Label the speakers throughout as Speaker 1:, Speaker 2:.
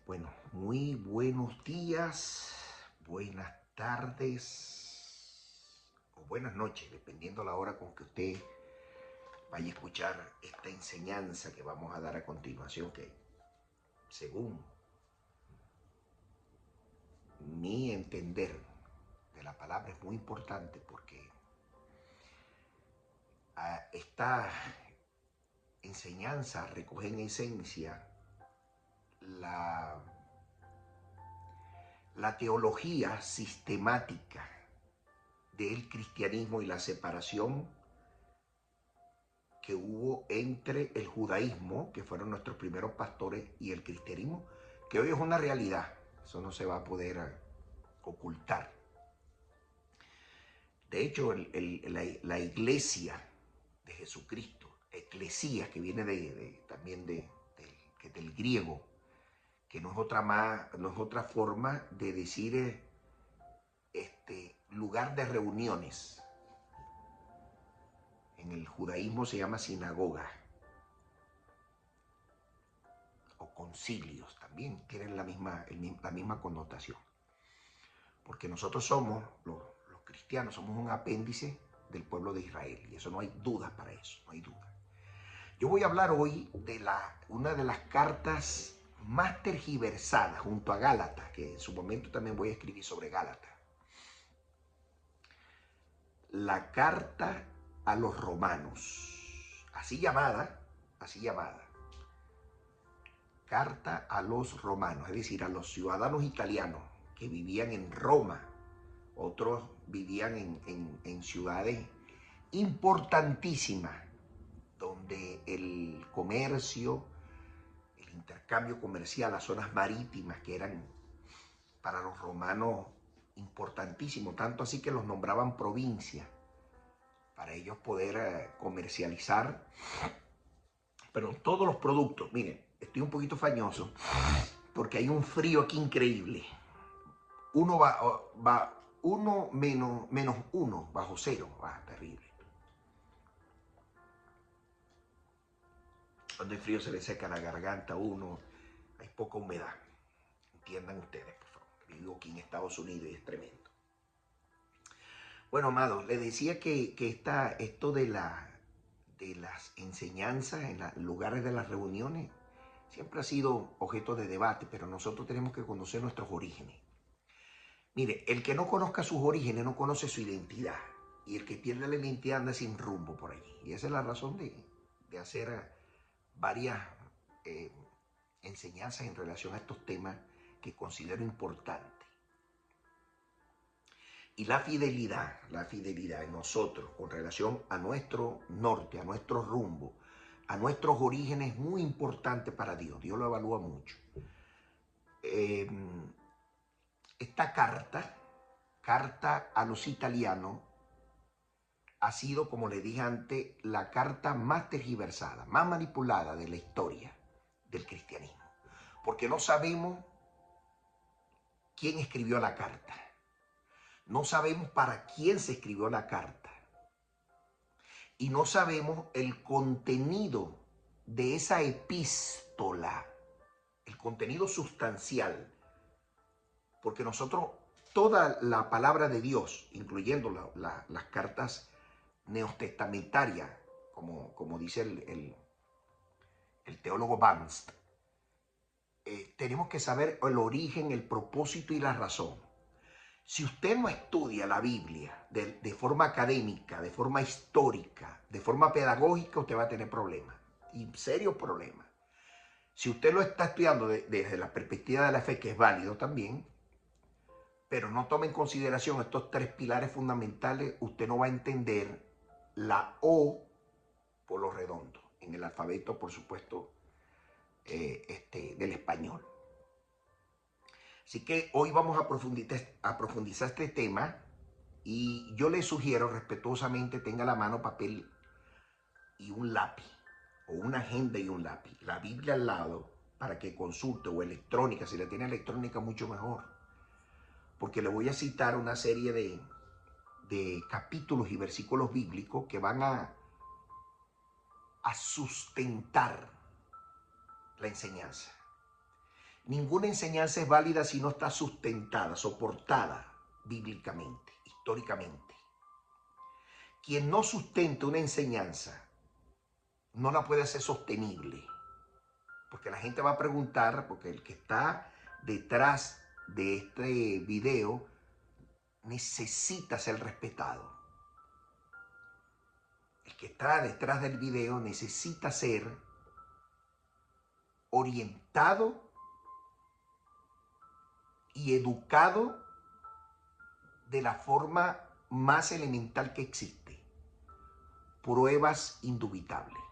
Speaker 1: Bueno, muy buenos días, buenas tardes o buenas noches, dependiendo la hora con que usted vaya a escuchar esta enseñanza que vamos a dar a continuación, que según mi entender de la palabra es muy importante porque esta enseñanza recoge en esencia la teología sistemática del cristianismo y la separación que hubo entre el judaísmo, que fueron nuestros primeros pastores, y el cristianismo, que hoy es una realidad. Eso no se va a poder ocultar. De hecho, la iglesia de Jesucristo, eclesía, que viene también del griego, que no es otra forma de decir lugar de reuniones. En el judaísmo se llama sinagoga o concilios, también tienen la misma connotación. Porque nosotros somos, los cristianos, somos un apéndice del pueblo de Israel, y eso no hay duda para eso, no hay duda. Yo voy a hablar hoy de una de las cartas más tergiversadas junto a Gálatas, que en su momento también voy a escribir sobre Gálatas. La carta a los romanos, así llamada, carta a los romanos, es decir, a los ciudadanos italianos que vivían en Roma. Otros vivían en ciudades importantísimas, donde el comercio, el intercambio comercial, las zonas marítimas, que eran para los romanos importantísimos, tanto así que los nombraban provincias, para ellos poder comercializar, pero todos los productos. Miren, estoy un poquito fañoso, porque hay un frío aquí increíble. Uno menos uno bajo cero. Terrible. Cuando hay frío se le seca la garganta a uno, hay poca humedad. Entiendan ustedes, por favor. Vivo aquí en Estados Unidos y es tremendo. Bueno, amados, les decía que esto de las enseñanzas en los lugares de las reuniones siempre ha sido objeto de debate, pero nosotros tenemos que conocer nuestros orígenes. Mire, el que no conozca sus orígenes no conoce su identidad, y el que pierde la identidad anda sin rumbo por allí. Y esa es la razón de hacer varias enseñanzas en relación a estos temas que considero importantes. Y la fidelidad en nosotros con relación a nuestro norte, a nuestro rumbo, a nuestros orígenes es muy importante para Dios. Dios lo evalúa mucho. Esta carta a los italianos, ha sido, como le dije antes, la carta más tergiversada, más manipulada de la historia del cristianismo. Porque no sabemos quién escribió la carta. No sabemos para quién se escribió la carta. Y no sabemos el contenido de esa epístola, el contenido sustancial. Porque nosotros, toda la palabra de Dios, incluyendo las cartas neotestamentarias, como dice el teólogo Banst, tenemos que saber el origen, el propósito y la razón. Si usted no estudia la Biblia de forma académica, de forma histórica, de forma pedagógica, usted va a tener problemas, y serios problemas. Si usted lo está estudiando desde la perspectiva de la fe, que es válido también, pero no toma en consideración estos tres pilares fundamentales, usted no va a entender la O por lo redondo, en el alfabeto, por supuesto, del español. Así que hoy vamos a profundizar este tema, y yo le sugiero respetuosamente tenga a la mano papel y un lápiz, o una agenda y un lápiz, la Biblia al lado para que consulte, o electrónica, si la tiene electrónica mucho mejor, porque le voy a citar una serie de capítulos y versículos bíblicos que van a sustentar la enseñanza. Ninguna enseñanza es válida si no está sustentada, soportada bíblicamente, históricamente. Quien no sustenta una enseñanza no la puede hacer sostenible. Porque la gente va a preguntar, porque el que está detrás de este video necesita ser respetado. El que está detrás del video necesita ser orientado y educado de la forma más elemental que existe. Pruebas indubitables.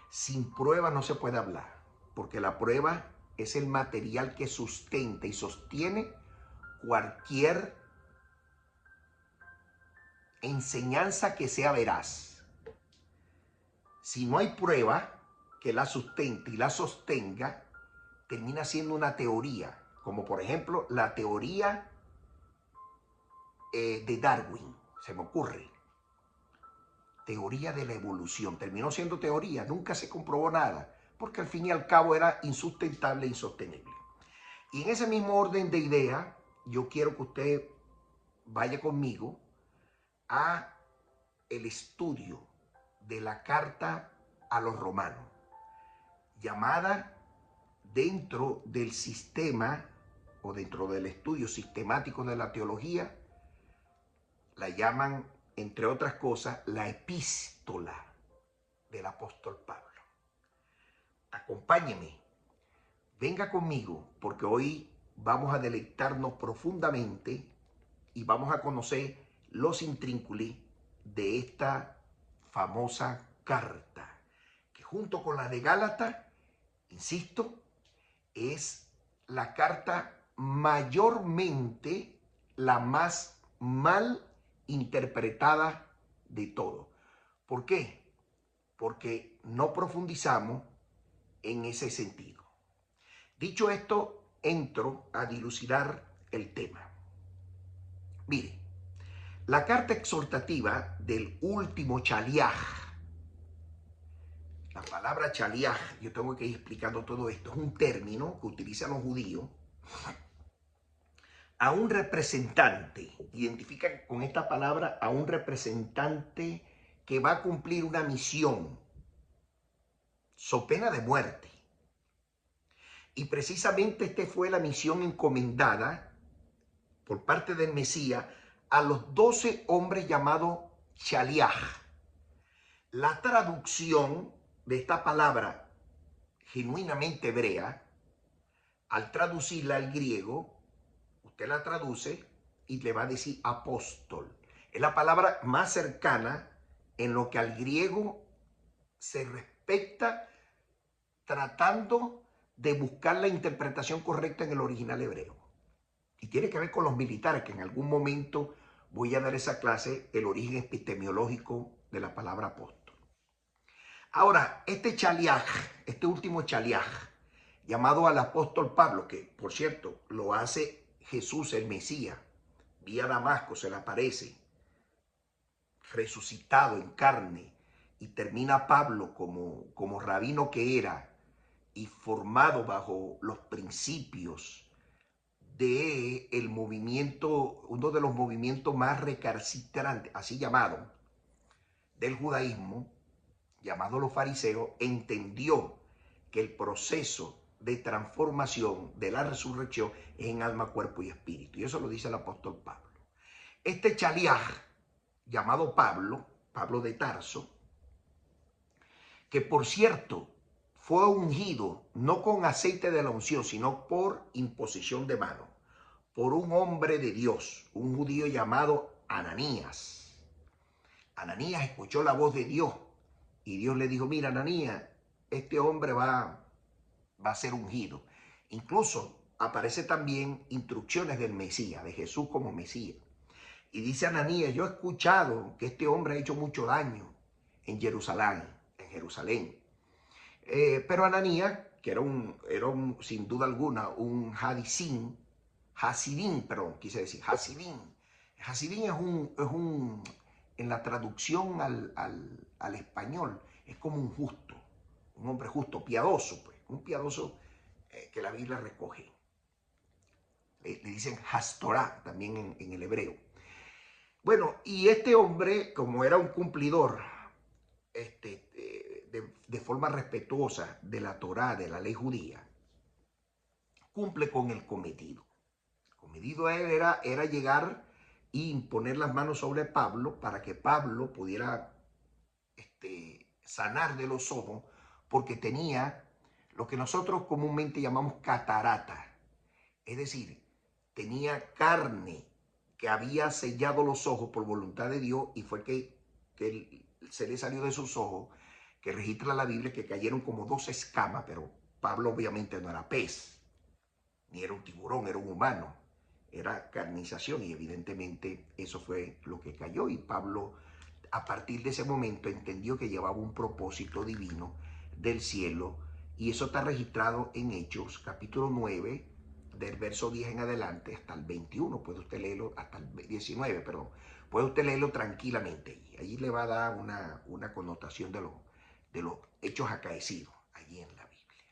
Speaker 1: Sin prueba no se puede hablar, porque la prueba es el material que sustenta y sostiene cualquier enseñanza que sea veraz. Si no hay prueba que la sustente y la sostenga, termina siendo una teoría, como por ejemplo la teoría de Darwin, se me ocurre. Teoría de la evolución. Terminó siendo teoría, nunca se comprobó nada, porque al fin y al cabo era insustentable e insostenible. Y en ese mismo orden de ideas, yo quiero que usted vaya conmigo a el estudio de la carta a los romanos, llamada dentro del sistema o dentro del estudio sistemático de la teología, la llaman, entre otras cosas, la epístola del apóstol Pablo. Acompáñeme, venga conmigo, porque hoy vamos a deleitarnos profundamente y vamos a conocer los intrínculos de esta famosa carta, que junto con la de Gálatas, insisto, es la carta mayormente la más mal interpretada de todo. ¿Por qué? Porque no profundizamos en ese sentido. Dicho esto, entro a dilucidar el tema. Mire, la carta exhortativa del último Shaliach, la palabra Shaliach, yo tengo que ir explicando todo esto, es un término que utilizan los judíos a un representante, identifican con esta palabra a un representante que va a cumplir una misión, so pena de muerte. Y precisamente esta fue la misión encomendada por parte del Mesías a los 12 hombres llamados Shaliach. La traducción de esta palabra genuinamente hebrea, al traducirla al griego, usted la traduce y le va a decir apóstol. Es la palabra más cercana en lo que al griego se respecta, tratando de buscar la interpretación correcta en el original hebreo. Y tiene que ver con los militares, que en algún momento voy a dar esa clase, el origen epistemológico de la palabra apóstol. Ahora, este Shaliach, este último Shaliach, llamado al apóstol Pablo, que por cierto lo hace Jesús el Mesías, vía Damasco se le aparece, resucitado en carne, y termina Pablo como rabino que era y formado bajo los principios de el movimiento, uno de los movimientos más recalcitrantes, así llamado, del judaísmo, llamado los fariseos, entendió que el proceso de transformación de la resurrección es en alma, cuerpo y espíritu. Y eso lo dice el apóstol Pablo. Este Shaliach, llamado Pablo, Pablo de Tarso, que por cierto fue ungido no con aceite de la unción, sino por imposición de mano, por un hombre de Dios, un judío llamado Ananías. Ananías escuchó la voz de Dios y Dios le dijo, mira Ananías, este hombre va a ser ungido. Incluso aparece también instrucciones del Mesías, de Jesús como Mesías. Y dice Ananías, yo he escuchado que este hombre ha hecho mucho daño en Jerusalén. Pero Ananías, que era sin duda alguna un Hasidín, Hasidín en la traducción al español, es como un justo, un hombre justo, piadoso, pues, un piadoso que la Biblia recoge. Le dicen Hastorá también en el hebreo. Bueno, y este hombre, como era un cumplidor de forma respetuosa de la Torá, de la ley judía, cumple con el cometido. El cometido de él era llegar y imponer las manos sobre Pablo para que Pablo pudiera sanar de los ojos, porque tenía lo que nosotros comúnmente llamamos catarata. Es decir, tenía carne que había sellado los ojos por voluntad de Dios, y fue que se le salió de sus ojos, que registra la Biblia que cayeron como 2 escamas, pero Pablo obviamente no era pez, ni era un tiburón, era un humano, era carnización, y evidentemente eso fue lo que cayó, y Pablo a partir de ese momento entendió que llevaba un propósito divino del cielo, y eso está registrado en Hechos capítulo 9, del verso 10 en adelante hasta el 21, puede usted leerlo, hasta el 19, perdón, puede usted leerlo tranquilamente, y allí le va a dar una connotación de los hechos acaecidos allí en la Biblia.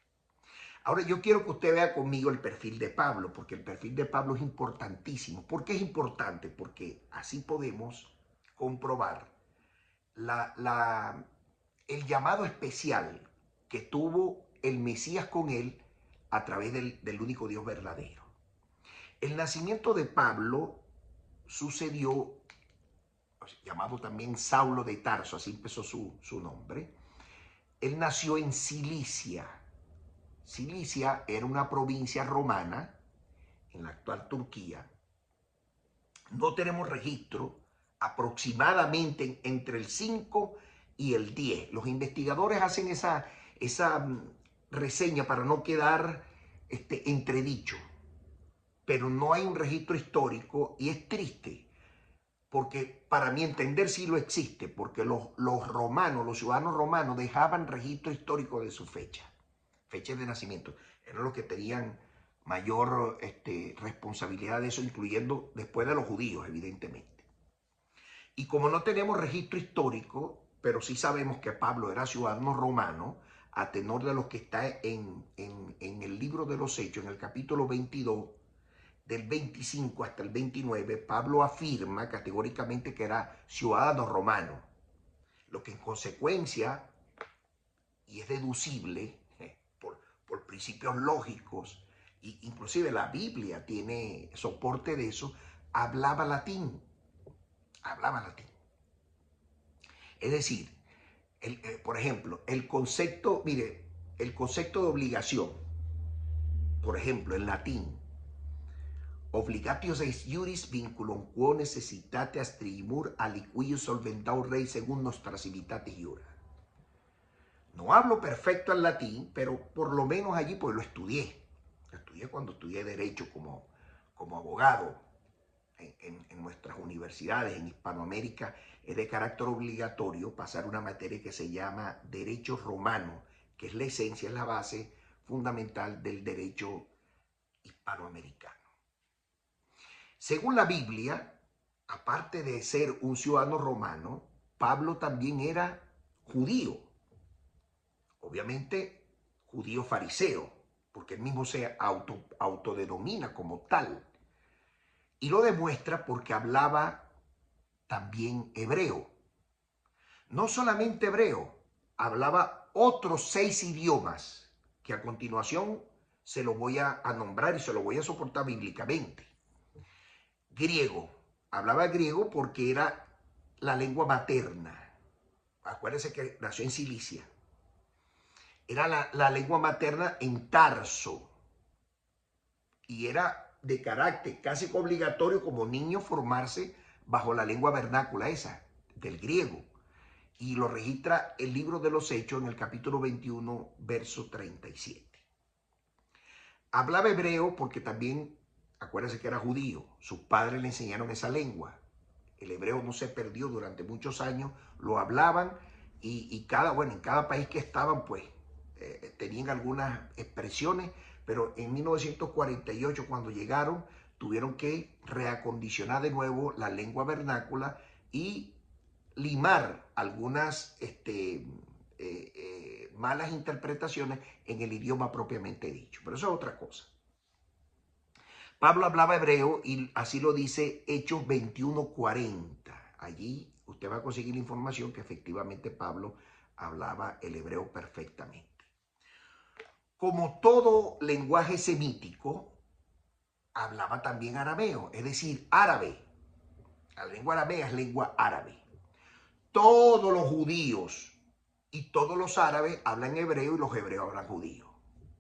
Speaker 1: Ahora yo quiero que usted vea conmigo el perfil de Pablo, porque el perfil de Pablo es importantísimo. ¿Por qué es importante? Porque así podemos comprobar el llamado especial que tuvo el Mesías con él a través del único Dios verdadero. El nacimiento de Pablo sucedió, llamado también Saulo de Tarso, así empezó su nombre. Él nació en Cilicia. Cilicia era una provincia romana en la actual Turquía. No tenemos registro, aproximadamente entre el 5 y el 10. Los investigadores hacen esa reseña para no quedar entredicho, pero no hay un registro histórico, y es triste, porque para mi entender sí lo existe, porque los romanos, los ciudadanos romanos dejaban registro histórico de su fecha de nacimiento. Eran los que tenían mayor responsabilidad de eso, incluyendo después de los judíos, evidentemente. Y como no tenemos registro histórico, pero sí sabemos que Pablo era ciudadano romano, a tenor de lo que está en el libro de los Hechos, en el capítulo 22, del 25 hasta el 29, Pablo afirma categóricamente que era ciudadano romano, lo que en consecuencia, y es deducible por principios lógicos, e inclusive la Biblia tiene soporte de eso, hablaba latín. Es decir, por ejemplo, el concepto de obligación, por ejemplo, en latín, obligatio ex iuris vinculum quo necessitate astrimur aliquius solventau rei según nostra civitatis iura. No hablo perfecto el latín, pero por lo menos allí pues lo estudié. Lo estudié cuando estudié Derecho como abogado en nuestras universidades. En Hispanoamérica es de carácter obligatorio pasar una materia que se llama Derecho Romano, que es la esencia, es la base fundamental del derecho hispanoamericano. Según la Biblia, aparte de ser un ciudadano romano, Pablo también era judío. Obviamente, judío fariseo, porque él mismo se autodenomina como tal. Y lo demuestra porque hablaba también hebreo. No solamente hebreo, hablaba otros 6 idiomas, que a continuación se los voy a nombrar y se los voy a soportar bíblicamente. Griego, hablaba griego porque era la lengua materna. Acuérdense que nació en Cilicia. Era la lengua materna en Tarso, y era de carácter casi obligatorio como niño formarse bajo la lengua vernácula esa, del griego, y lo registra el libro de los Hechos en el capítulo 21, verso 37. Hablaba hebreo porque también, acuérdense que era judío, sus padres le enseñaron esa lengua. El hebreo no se perdió durante muchos años, lo hablaban, y en cada país que estaban pues tenían algunas expresiones, pero en 1948 cuando llegaron tuvieron que reacondicionar de nuevo la lengua vernácula y limar algunas malas interpretaciones en el idioma propiamente dicho. Pero eso es otra cosa. Pablo hablaba hebreo y así lo dice Hechos 21:40. Allí usted va a conseguir la información que efectivamente Pablo hablaba el hebreo perfectamente. Como todo lenguaje semítico, hablaba también arameo, es decir, árabe. La lengua aramea es lengua árabe. Todos los judíos y todos los árabes hablan hebreo y los hebreos hablan judío.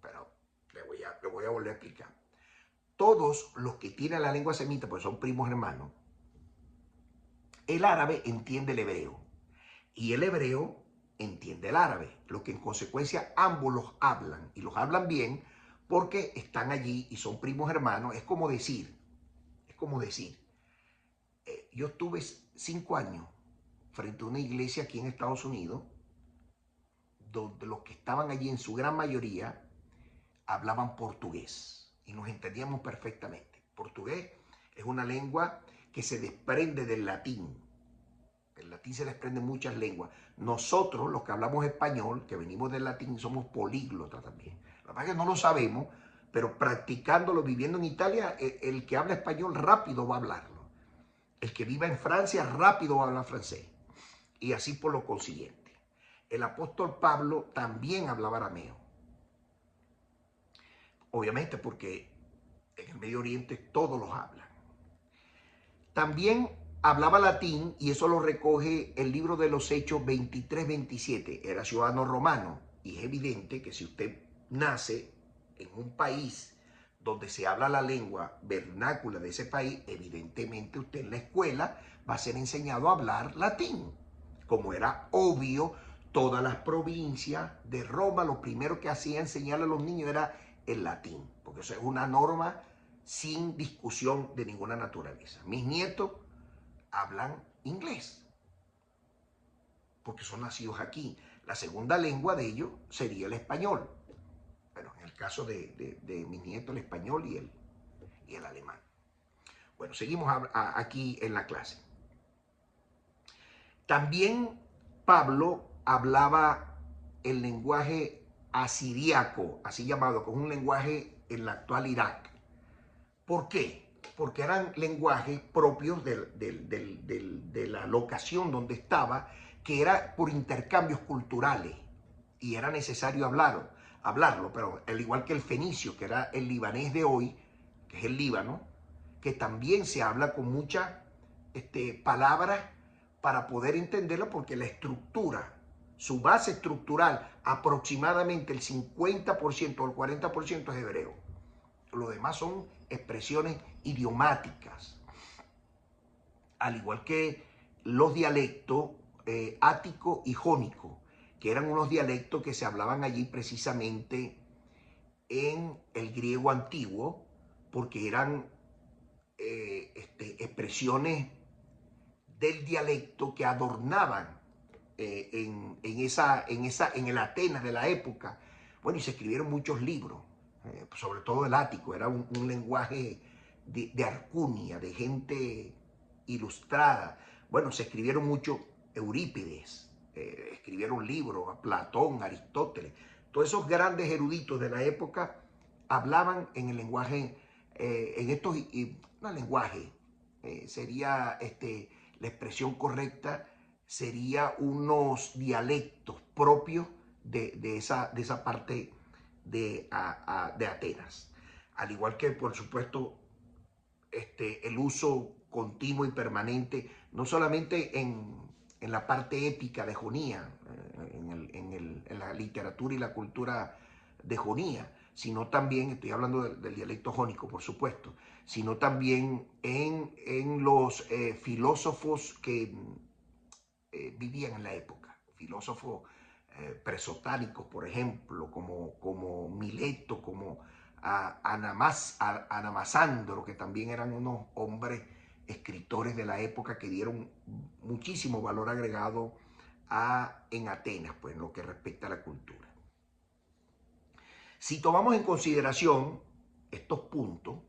Speaker 1: Pero le voy a volver a explicar. Todos los que tienen la lengua semita, pues son primos hermanos, el árabe entiende el hebreo y el hebreo entiende el árabe, lo que en consecuencia ambos los hablan y los hablan bien porque están allí y son primos hermanos. Es como decir, yo estuve 5 años frente a una iglesia aquí en Estados Unidos, donde los que estaban allí en su gran mayoría hablaban portugués y nos entendíamos perfectamente. Portugués es una lengua que se desprende del latín. Del latín se desprenden muchas lenguas. Nosotros, los que hablamos español, que venimos del latín, somos políglotas también. La verdad es que no lo sabemos, pero practicándolo, viviendo en Italia, el que habla español rápido va a hablarlo. El que viva en Francia rápido va a hablar francés. Y así por lo consiguiente. El apóstol Pablo también hablaba arameo. Obviamente porque en el Medio Oriente todos los hablan. También hablaba latín y eso lo recoge el libro de los Hechos 23-27. Era ciudadano romano y es evidente que si usted nace en un país donde se habla la lengua vernácula de ese país, evidentemente usted en la escuela va a ser enseñado a hablar latín. Como era obvio, todas las provincias de Roma lo primero que hacía enseñarle a los niños era el latín, porque eso es una norma sin discusión de ninguna naturaleza. Mis nietos hablan inglés, porque son nacidos aquí. La segunda lengua de ellos sería el español. Bueno, en el caso de mis nietos, el español y el alemán. Bueno, seguimos aquí en la clase. También Pablo hablaba el lenguaje asiríaco, así llamado, que es un lenguaje en la actual Irak. ¿Por qué? Porque eran lenguajes propios de la locación donde estaba, que era por intercambios culturales y era necesario hablarlo, pero al igual que el fenicio, que era el libanés de hoy, que es el Líbano, que también se habla con muchas palabras para poder entenderlo, porque la estructura, su base estructural, aproximadamente el 50% o el 40% es hebreo. Lo demás son expresiones idiomáticas, al igual que los dialectos ático y jónico, que eran unos dialectos que se hablaban allí precisamente en el griego antiguo, porque eran expresiones del dialecto que adornaban en el Atenas de la época. Bueno, y se escribieron muchos libros, sobre todo el ático, era un lenguaje de arcunia, de gente ilustrada. Bueno, se escribieron mucho Eurípides, escribieron libros, a Platón, Aristóteles. Todos esos grandes eruditos de la época hablaban en el lenguaje, no lenguaje, sería la expresión correcta, sería unos dialectos propios de esa parte de Atenas. Al igual que, por supuesto, el uso continuo y permanente, no solamente en la parte épica de Jonía, en la literatura y la cultura de Jonía, sino también, estoy hablando del dialecto jónico, por supuesto, sino también en los filósofos que vivían en la época, filósofos presotánicos, por ejemplo, como Mileto, como Anamasandro, que también eran unos hombres escritores de la época que dieron muchísimo valor agregado en Atenas, pues en lo que respecta a la cultura. Si tomamos en consideración estos puntos,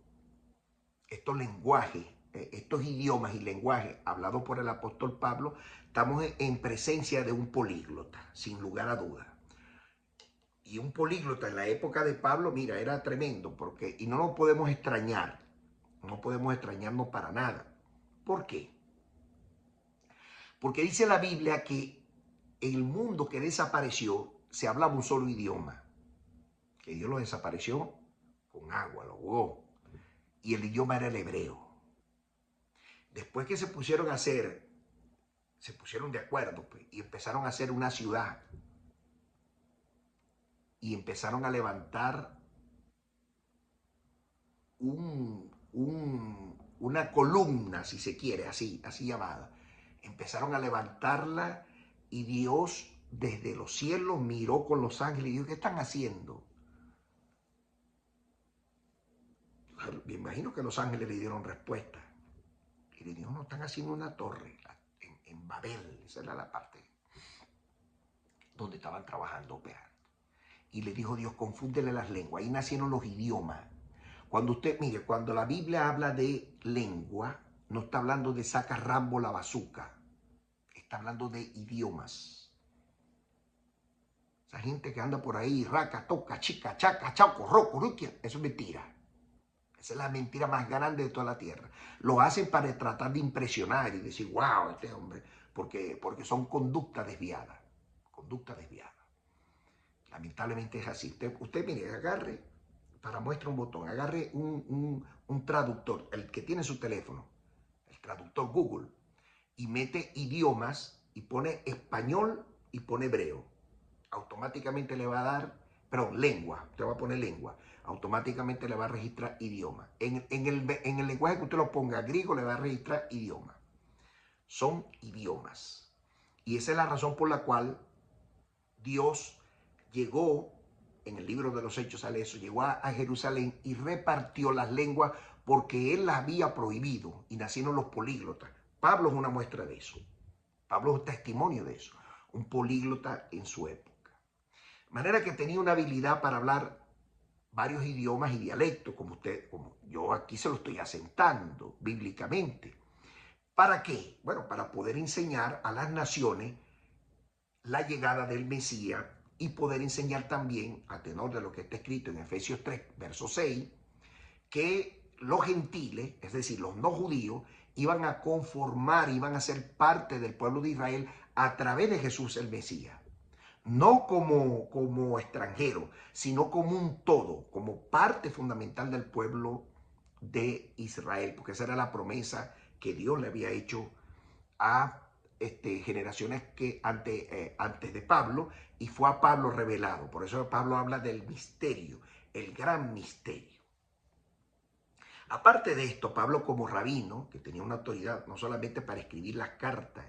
Speaker 1: estos lenguajes, estos idiomas y lenguajes hablados por el apóstol Pablo, estamos en presencia de un políglota, sin lugar a dudas. Y un políglota en la época de Pablo, mira, era tremendo, porque, y no nos podemos extrañar, no podemos extrañarnos para nada. ¿Por qué? Porque dice la Biblia que en el mundo que desapareció se hablaba un solo idioma, que Dios lo desapareció con agua, lo ahogó, y el idioma era el hebreo. Después que se pusieron a hacer, se pusieron de acuerdo pues, y empezaron a hacer una ciudad y empezaron a levantar una columna, si se quiere, así llamada. Empezaron a levantarla y Dios desde los cielos miró con los ángeles y dijo, ¿qué están haciendo? Me imagino que los ángeles le dieron respuesta. Y le dijo, no, están haciendo una torre en Babel. Esa era la parte donde estaban trabajando, operando. Y le dijo Dios, confúndele las lenguas. Ahí nacieron los idiomas. Cuando usted, mire, cuando la Biblia habla de lengua, no está hablando de saca Rambo la bazuca. Está hablando de idiomas. Esa gente que anda por ahí, raca, toca, chica, chaca, chauco, roco, ruquia, eso es mentira. Esa es la mentira más grande de toda la tierra. Lo hacen para tratar de impresionar y decir, wow, este hombre, porque son conductas desviadas. Conductas desviadas. Lamentablemente es así. Usted mire, agarre, para muestra un botón, agarre un traductor, el que tiene su teléfono, el traductor Google, y mete idiomas y pone español y pone hebreo. Automáticamente le va a dar, perdón, lengua, usted va a poner lengua, automáticamente le va a registrar idioma. En el lenguaje que usted lo ponga, griego, le va a registrar idioma. Son idiomas. Y esa es la razón por la cual Dios llegó, en el libro de los Hechos sale eso, llegó a Jerusalén y repartió las lenguas porque él las había prohibido y nacieron los políglotas. Pablo es una muestra de eso. Pablo es un testimonio de eso. Un políglota en su época. De manera que tenía una habilidad para hablar varios idiomas y dialectos, como yo aquí se lo estoy asentando bíblicamente. ¿Para qué? Bueno, para poder enseñar a las naciones la llegada del Mesías y poder enseñar también, a tenor de lo que está escrito en Efesios 3, verso 6, que los gentiles, es decir, los no judíos, iban a conformar, iban a ser parte del pueblo de Israel a través de Jesús el Mesías. No como extranjero, sino como un todo, como parte fundamental del pueblo de Israel, porque esa era la promesa que Dios le había hecho a generaciones que antes de Pablo, y fue a Pablo revelado. Por eso Pablo habla del misterio, el gran misterio. Aparte de esto, Pablo como rabino, que tenía una autoridad no solamente para escribir las cartas,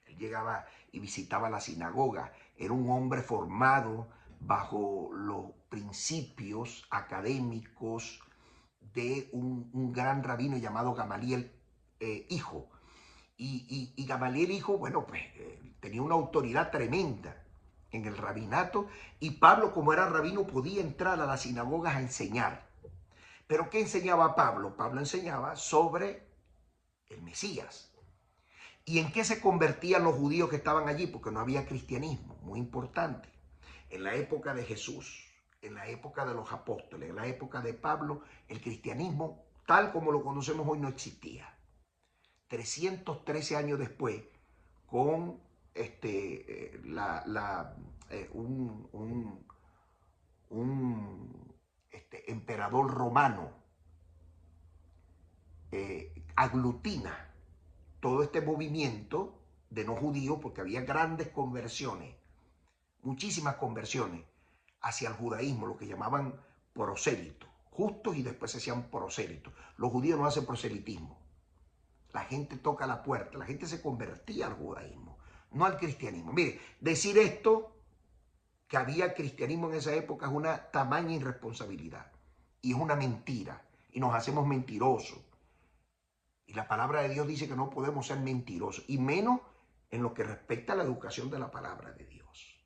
Speaker 1: él llegaba y visitaba la sinagoga, era un hombre formado bajo los principios académicos de un gran rabino llamado Gamaliel hijo. Y Gamaliel hijo, bueno, pues tenía una autoridad tremenda en el rabinato, y Pablo, como era rabino, podía entrar a las sinagogas a enseñar. Pero ¿qué enseñaba Pablo? Pablo enseñaba sobre el Mesías. ¿Y en qué se convertían los judíos que estaban allí? Porque no había cristianismo, muy importante. En la época de Jesús, en la época de los apóstoles, en la época de Pablo, el cristianismo, tal como lo conocemos hoy, no existía. 313 años después, con un emperador romano, aglutina todo este movimiento de no judíos, porque había grandes conversiones, muchísimas conversiones hacia el judaísmo, lo que llamaban prosélitos, justos, y después se hacían prosélitos. Los judíos no hacen proselitismo. La gente toca la puerta, la gente se convertía al judaísmo, no al cristianismo. Mire, decir esto, que había cristianismo en esa época, es una tamaña irresponsabilidad y es una mentira, y nos hacemos mentirosos. Y la palabra de Dios dice que no podemos ser mentirosos, y menos en lo que respecta a la educación de la palabra de Dios.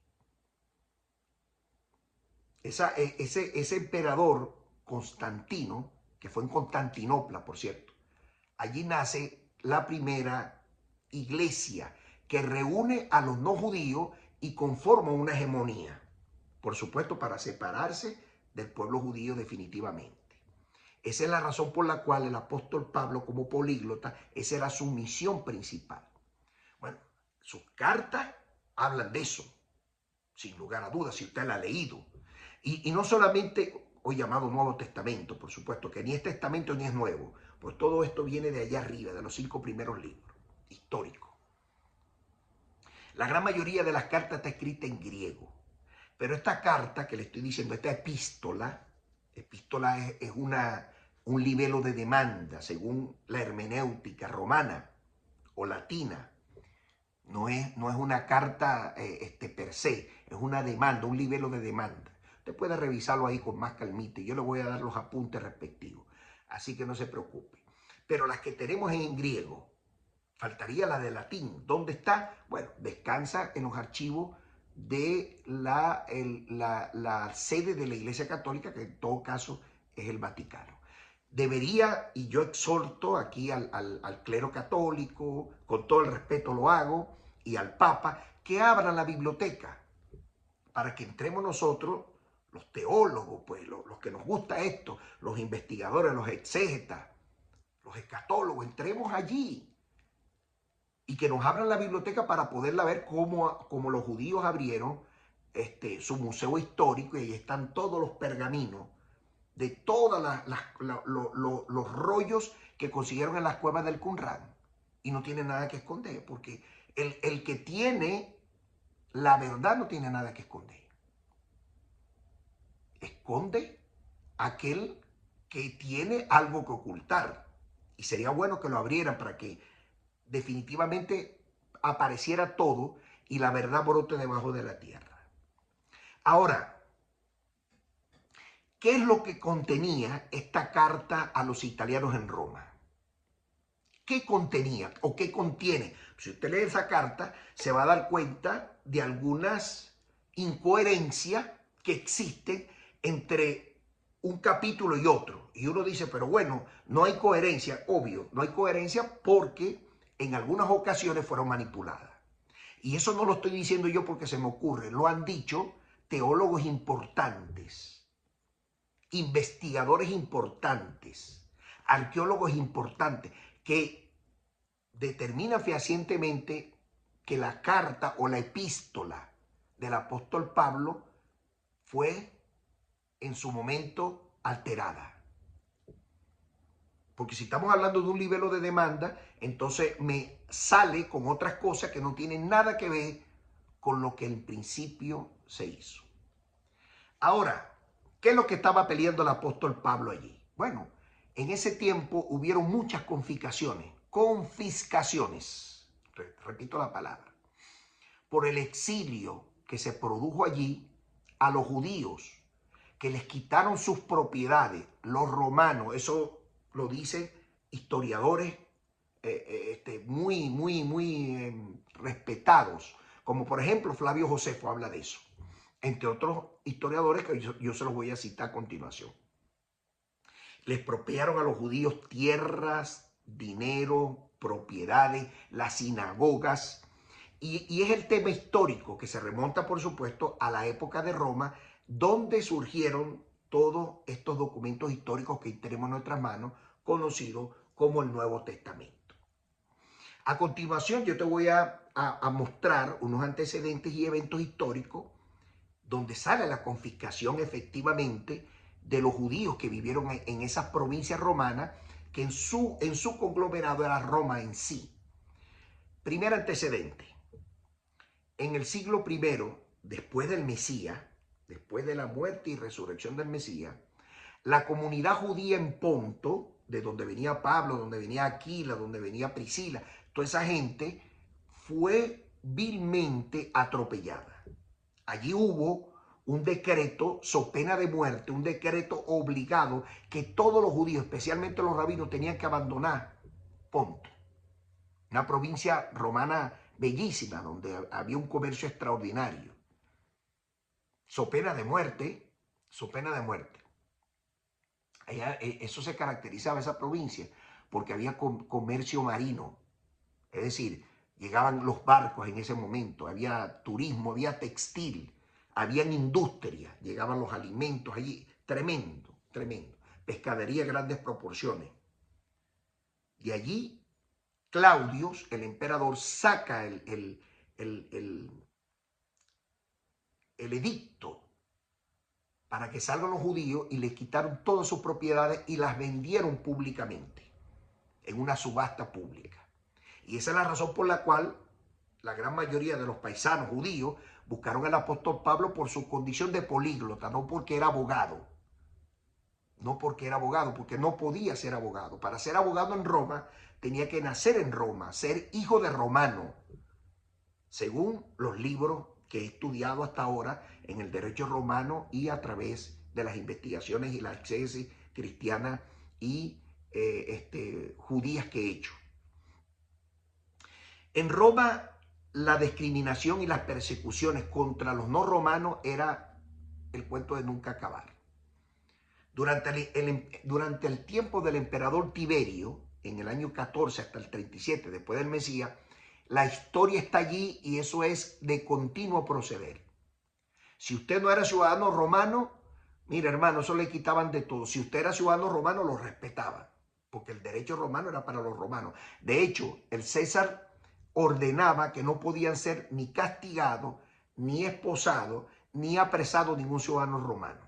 Speaker 1: Ese emperador Constantino, que fue en Constantinopla, por cierto, allí nace la primera iglesia que reúne a los no judíos y conforma una hegemonía. por supuesto para separarse del pueblo judío definitivamente. Esa es la razón por la cual el apóstol Pablo, como políglota, esa era su misión principal. Bueno, sus cartas hablan de eso, sin lugar a dudas, si usted la ha leído. Y no solamente hoy llamado Nuevo Testamento, por supuesto, que ni es Testamento ni es Nuevo, pues todo esto viene de allá arriba, de los 5 primeros libros históricos. La gran mayoría de las cartas está escrita en griego, pero esta carta que le estoy diciendo, esta epístola es un libelo de demanda según la hermenéutica romana o latina. No es una carta per se, es una demanda, un libelo de demanda. Usted puede revisarlo ahí con más calmita y yo le voy a dar los apuntes respectivos. Así que no se preocupe. Pero las que tenemos en griego, faltaría la de latín. ¿Dónde está? Bueno, descansa en los archivos de la sede de la Iglesia Católica, que en todo caso es el Vaticano. Debería, y yo exhorto aquí al clero católico, con todo el respeto lo hago, y al Papa, que abran la biblioteca para que entremos nosotros, los teólogos, pues los que nos gusta esto, los investigadores, los exégetas, los escatólogos, entremos allí y que nos abran la biblioteca para poderla ver como los judíos abrieron su museo histórico, y ahí están todos los pergaminos de todos los rollos que consiguieron en las cuevas del Qumran, y no tiene nada que esconder, porque el que tiene la verdad no tiene nada que esconder. Esconde aquel que tiene algo que ocultar, y sería bueno que lo abrieran para que definitivamente apareciera todo y la verdad brote debajo de la tierra. Ahora, ¿qué es lo que contenía esta carta a los italianos en Roma? ¿Qué contenía o qué contiene? Si usted lee esa carta, se va a dar cuenta de algunas incoherencias que existen entre un capítulo y otro. Y uno dice, pero bueno, no hay coherencia. Obvio, no hay coherencia porque en algunas ocasiones fueron manipuladas. Y eso no lo estoy diciendo yo porque se me ocurre, lo han dicho teólogos importantes, investigadores importantes, arqueólogos importantes, que determinan fehacientemente que la carta o la epístola del apóstol Pablo fue en su momento alterada. Porque si estamos hablando de un libelo de demanda, entonces me sale con otras cosas que no tienen nada que ver con lo que en principio se hizo. Ahora, ¿qué es lo que estaba peleando el apóstol Pablo allí? Bueno, en ese tiempo hubieron muchas confiscaciones, repito la palabra, por el exilio que se produjo allí a los judíos, que les quitaron sus propiedades, los romanos, eso lo dicen historiadores muy respetados, como por ejemplo Flavio Josefo habla de eso, entre otros historiadores que yo se los voy a citar a continuación. Les expropiaron a los judíos tierras, dinero, propiedades, las sinagogas, y es el tema histórico que se remonta, por supuesto, a la época de Roma, donde surgieron todos estos documentos históricos que tenemos en nuestras manos, conocidos como el Nuevo Testamento. A continuación, yo te voy a mostrar unos antecedentes y eventos históricos donde sale la confiscación efectivamente de los judíos que vivieron en esas provincias romanas, que en su conglomerado era Roma en sí. Primer antecedente. En el siglo I, después del Mesías, después de la muerte y resurrección del Mesías, la comunidad judía en Ponto, de donde venía Pablo, donde venía Aquila, donde venía Priscila, toda esa gente fue vilmente atropellada. Allí hubo un decreto, so pena de muerte, un decreto obligado que todos los judíos, especialmente los rabinos, tenían que abandonar Ponto, una provincia romana bellísima, donde había un comercio extraordinario. So pena de muerte, so pena de muerte. Allá, eso se caracterizaba, esa provincia, porque había comercio marino. Es decir, llegaban los barcos en ese momento, había turismo, había textil, Habían industrias, llegaban los alimentos allí, tremendo, tremendo. Pescadería de grandes proporciones. De allí, Claudio, el emperador, saca el edicto para que salgan los judíos y les quitaron todas sus propiedades y las vendieron públicamente, en una subasta pública. Y esa es la razón por la cual la gran mayoría de los paisanos judíos buscaron al apóstol Pablo por su condición de políglota, no porque era abogado. No porque era abogado, porque no podía ser abogado. Para ser abogado en Roma, tenía que nacer en Roma, ser hijo de romano, según los libros que he estudiado hasta ahora en el derecho romano y a través de las investigaciones y la exégesis cristiana y judías que he hecho. En Roma, la discriminación y las persecuciones contra los no romanos era el cuento de nunca acabar. Durante el tiempo del emperador Tiberio, en el año 14 hasta el 37, después del Mesías, la historia está allí y eso es de continuo proceder. Si usted no era ciudadano romano, mire hermano, eso le quitaban de todo. Si usted era ciudadano romano, lo respetaban, porque el derecho romano era para los romanos. De hecho, el César ordenaba que no podían ser ni castigados, ni esposados, ni apresados ningún ciudadano romano,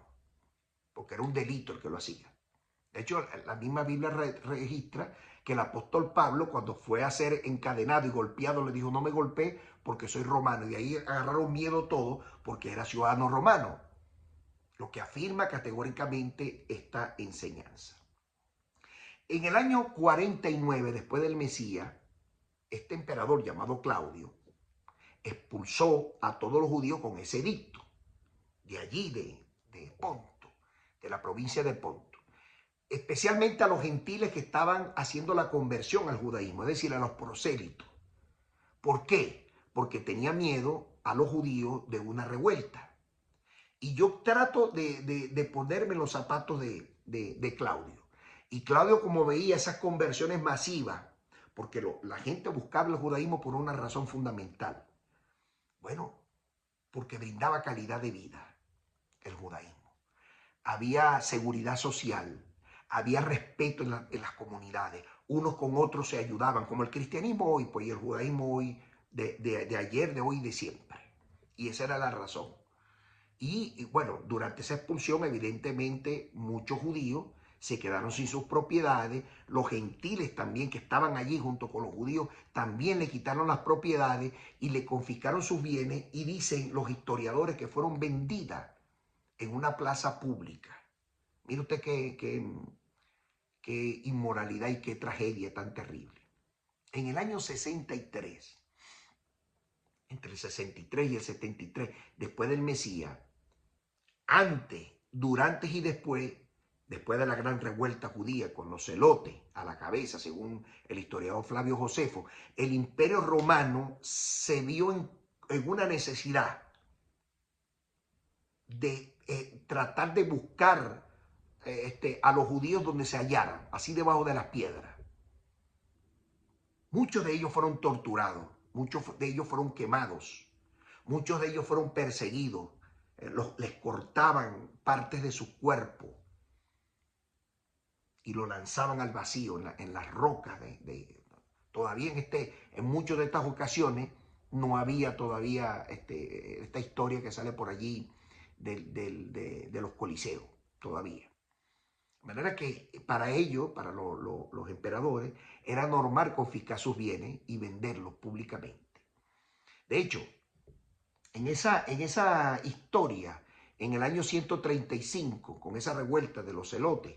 Speaker 1: porque era un delito el que lo hacía. De hecho, la misma Biblia registra que el apóstol Pablo, cuando fue a ser encadenado y golpeado, le dijo, no me golpeé porque soy romano. Y de ahí agarraron miedo todo porque era ciudadano romano, lo que afirma categóricamente esta enseñanza. En el año 49, después del Mesías, este emperador llamado Claudio expulsó a todos los judíos con ese edicto, de allí, de Ponto, de la provincia de Ponto. Especialmente a los gentiles que estaban haciendo la conversión al judaísmo, es decir, a los prosélitos. ¿Por qué? Porque tenía miedo a los judíos de una revuelta. Y yo trato de ponerme en los zapatos de Claudio. Y Claudio, como veía esas conversiones masivas, porque la gente buscaba el judaísmo por una razón fundamental. Bueno, porque brindaba calidad de vida el judaísmo. Había seguridad social, había respeto en las comunidades, unos con otros se ayudaban, como el cristianismo hoy, pues, y el judaísmo hoy, de ayer, de hoy, de siempre. Y esa era la razón. Y bueno, durante esa expulsión, evidentemente, muchos judíos se quedaron sin sus propiedades. Los gentiles también que estaban allí junto con los judíos también le quitaron las propiedades y le confiscaron sus bienes. Y dicen los historiadores que fueron vendidas en una plaza pública. Mire usted qué inmoralidad y qué tragedia tan terrible. En el año 63, entre el 63 y el 73, después del Mesías, antes, durante y después de la gran revuelta judía con los celotes a la cabeza, según el historiador Flavio Josefo, el imperio romano se vio en una necesidad de tratar de buscar a los judíos donde se hallaran, así debajo de las piedras. Muchos de ellos fueron torturados, muchos de ellos fueron quemados, muchos de ellos fueron perseguidos, les cortaban partes de su cuerpo y lo lanzaban al vacío en las rocas. Todavía en muchas de estas ocasiones no había todavía esta historia que sale por allí de los coliseos, todavía. De manera que para ellos, para los emperadores, era normal confiscar sus bienes y venderlos públicamente. De hecho, en esa historia, en el año 135, con esa revuelta de los celotes,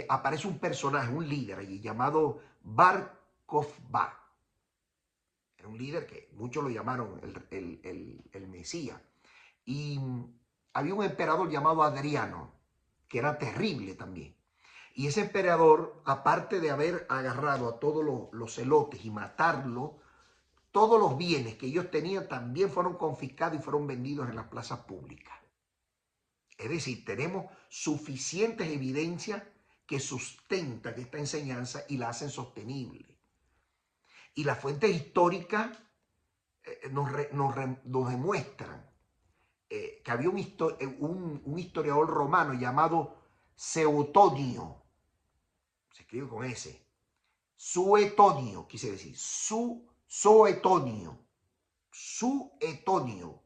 Speaker 1: aparece un personaje, un líder allí llamado Bar Kokhba. Era un líder que muchos lo llamaron el Mesías. Y había un emperador llamado Adriano, que era terrible también. Y ese emperador, aparte de haber agarrado a todos los celotes y matarlo, todos los bienes que ellos tenían también fueron confiscados y fueron vendidos en las plazas públicas. Es decir, tenemos suficientes evidencias que sustentan esta enseñanza y la hacen sostenible. Y las fuentes históricas nos demuestran había un historiador romano llamado Suetonio, se escribe con S, Suetonio, quise decir, Suetonio, Suetonio,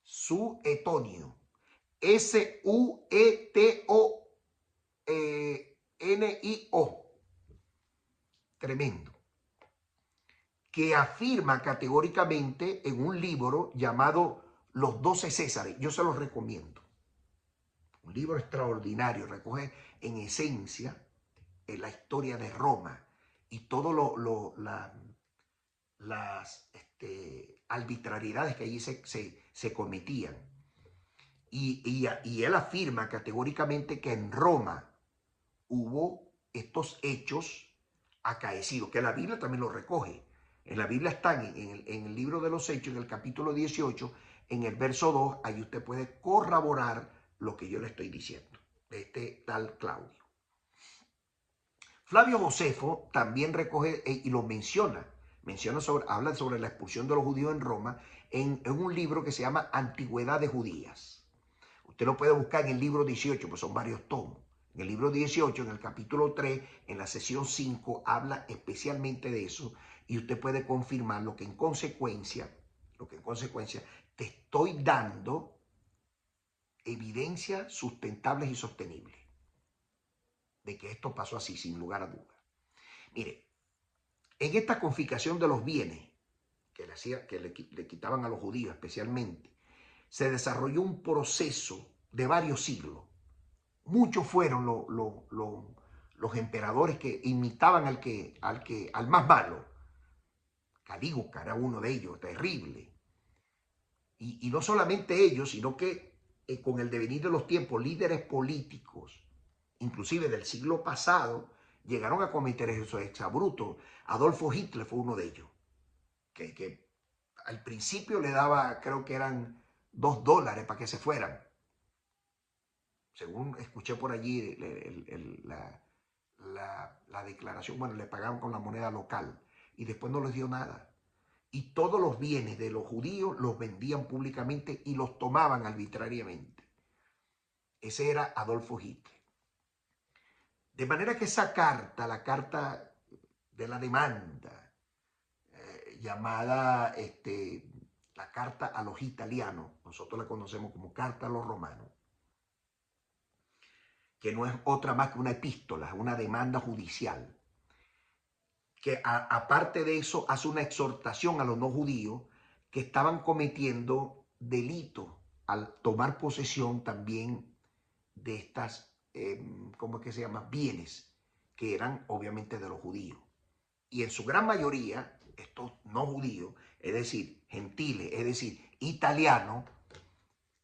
Speaker 1: Suetonio, tremendo, que afirma categóricamente en un libro llamado Los 12 Césares. Yo se los recomiendo. Un libro extraordinario, recoge en esencia la historia de Roma y todo las arbitrariedades que allí se cometían. Y él afirma categóricamente que en Roma hubo estos hechos acaecidos, que la Biblia también lo recoge. En la Biblia están en el libro de los Hechos, en el capítulo 18, en el verso 2, ahí usted puede corroborar lo que yo le estoy diciendo, de este tal Claudio. Flavio Josefo también recoge y lo habla sobre la expulsión de los judíos en Roma en un libro que se llama Antigüedades Judías. Usted lo puede buscar en el libro 18, pues son varios tomos. En el libro 18, en el capítulo 3, en la sesión 5, habla especialmente de eso y usted puede confirmar lo que en consecuencia te estoy dando evidencias sustentables y sostenibles de que esto pasó así, sin lugar a dudas. Mire, en esta confiscación de los bienes que le quitaban a los judíos especialmente, se desarrolló un proceso de varios siglos. Muchos fueron los emperadores que imitaban al más malo. Calígula era uno de ellos, terrible. Y no solamente ellos, sino que con el devenir de los tiempos, líderes políticos, inclusive del siglo pasado, llegaron a cometer esos exabruptos. Adolfo Hitler fue uno de ellos, que al principio le daba, creo que eran $2 para que se fueran. Según escuché por allí la declaración, bueno, le pagaron con la moneda local y después no les dio nada. Y todos los bienes de los judíos los vendían públicamente y los tomaban arbitrariamente. Ese era Adolfo Hitler. De manera que esa carta, la carta de la demanda, llamada la carta a los italianos, nosotros la conocemos como carta a los romanos, que no es otra más que una epístola, una demanda judicial, que aparte de eso hace una exhortación a los no judíos que estaban cometiendo delitos al tomar posesión también de estas, ¿cómo es que se llama? Bienes, que eran obviamente de los judíos. Y en su gran mayoría, estos no judíos, es decir, gentiles, es decir, italianos,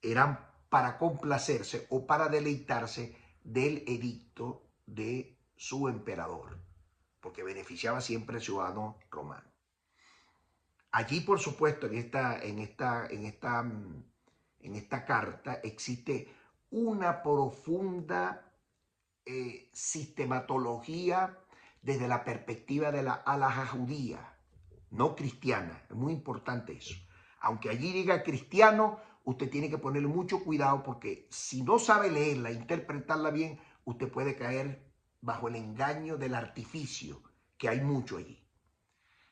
Speaker 1: eran para complacerse o para deleitarse del edicto de su emperador, porque beneficiaba siempre al ciudadano romano. Allí, por supuesto, en esta carta existe una profunda sistematología desde la perspectiva de la halajá judía, no cristiana. Es muy importante eso. Aunque allí diga cristiano, usted tiene que ponerle mucho cuidado porque si no sabe leerla, interpretarla bien, usted puede caer bajo el engaño del artificio, que hay mucho allí.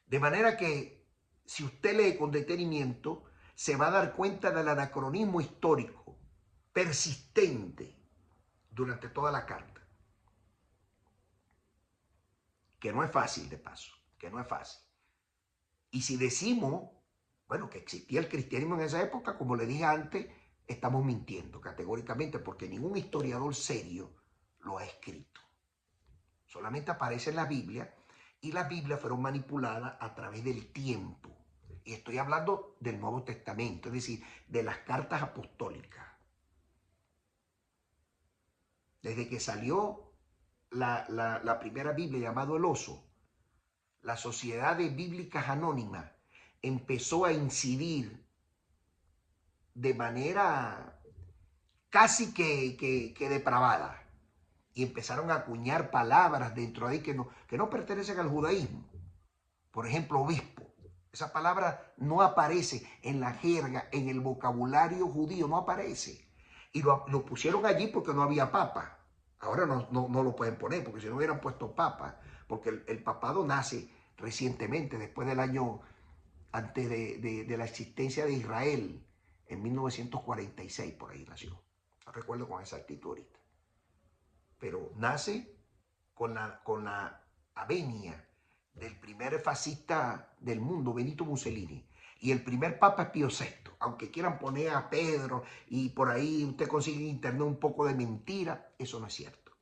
Speaker 1: De manera que si usted lee con detenimiento, se va a dar cuenta del anacronismo histórico persistente durante toda la carta. Que no es fácil, de paso, que no es fácil. Y si decimos, bueno, que existía el cristianismo en esa época, como le dije antes, estamos mintiendo categóricamente porque ningún historiador serio lo ha escrito. Solamente aparece en la Biblia y las Biblias fueron manipuladas a través del tiempo. Y estoy hablando del Nuevo Testamento, es decir, de las cartas apostólicas. Desde que salió la primera Biblia llamado El Oso, la Sociedad de Bíblicas Anónimas empezó a incidir de manera casi que depravada y empezaron a acuñar palabras dentro de ahí que no pertenecen al judaísmo. Por ejemplo, obispo. Esa palabra no aparece en la jerga, en el vocabulario judío, no aparece. Y lo pusieron allí porque no había papa. Ahora no lo pueden poner, porque si no hubieran puesto papa, porque el papado nace recientemente, después del año, antes de la existencia de Israel, en 1946, por ahí nació. No recuerdo con exactitud ahorita. Pero nace con la avenia del primer fascista del mundo, Benito Mussolini. Y el primer papa es Pío VI. Aunque quieran poner a Pedro y por ahí usted consigue en internet un poco de mentira, eso no es cierto.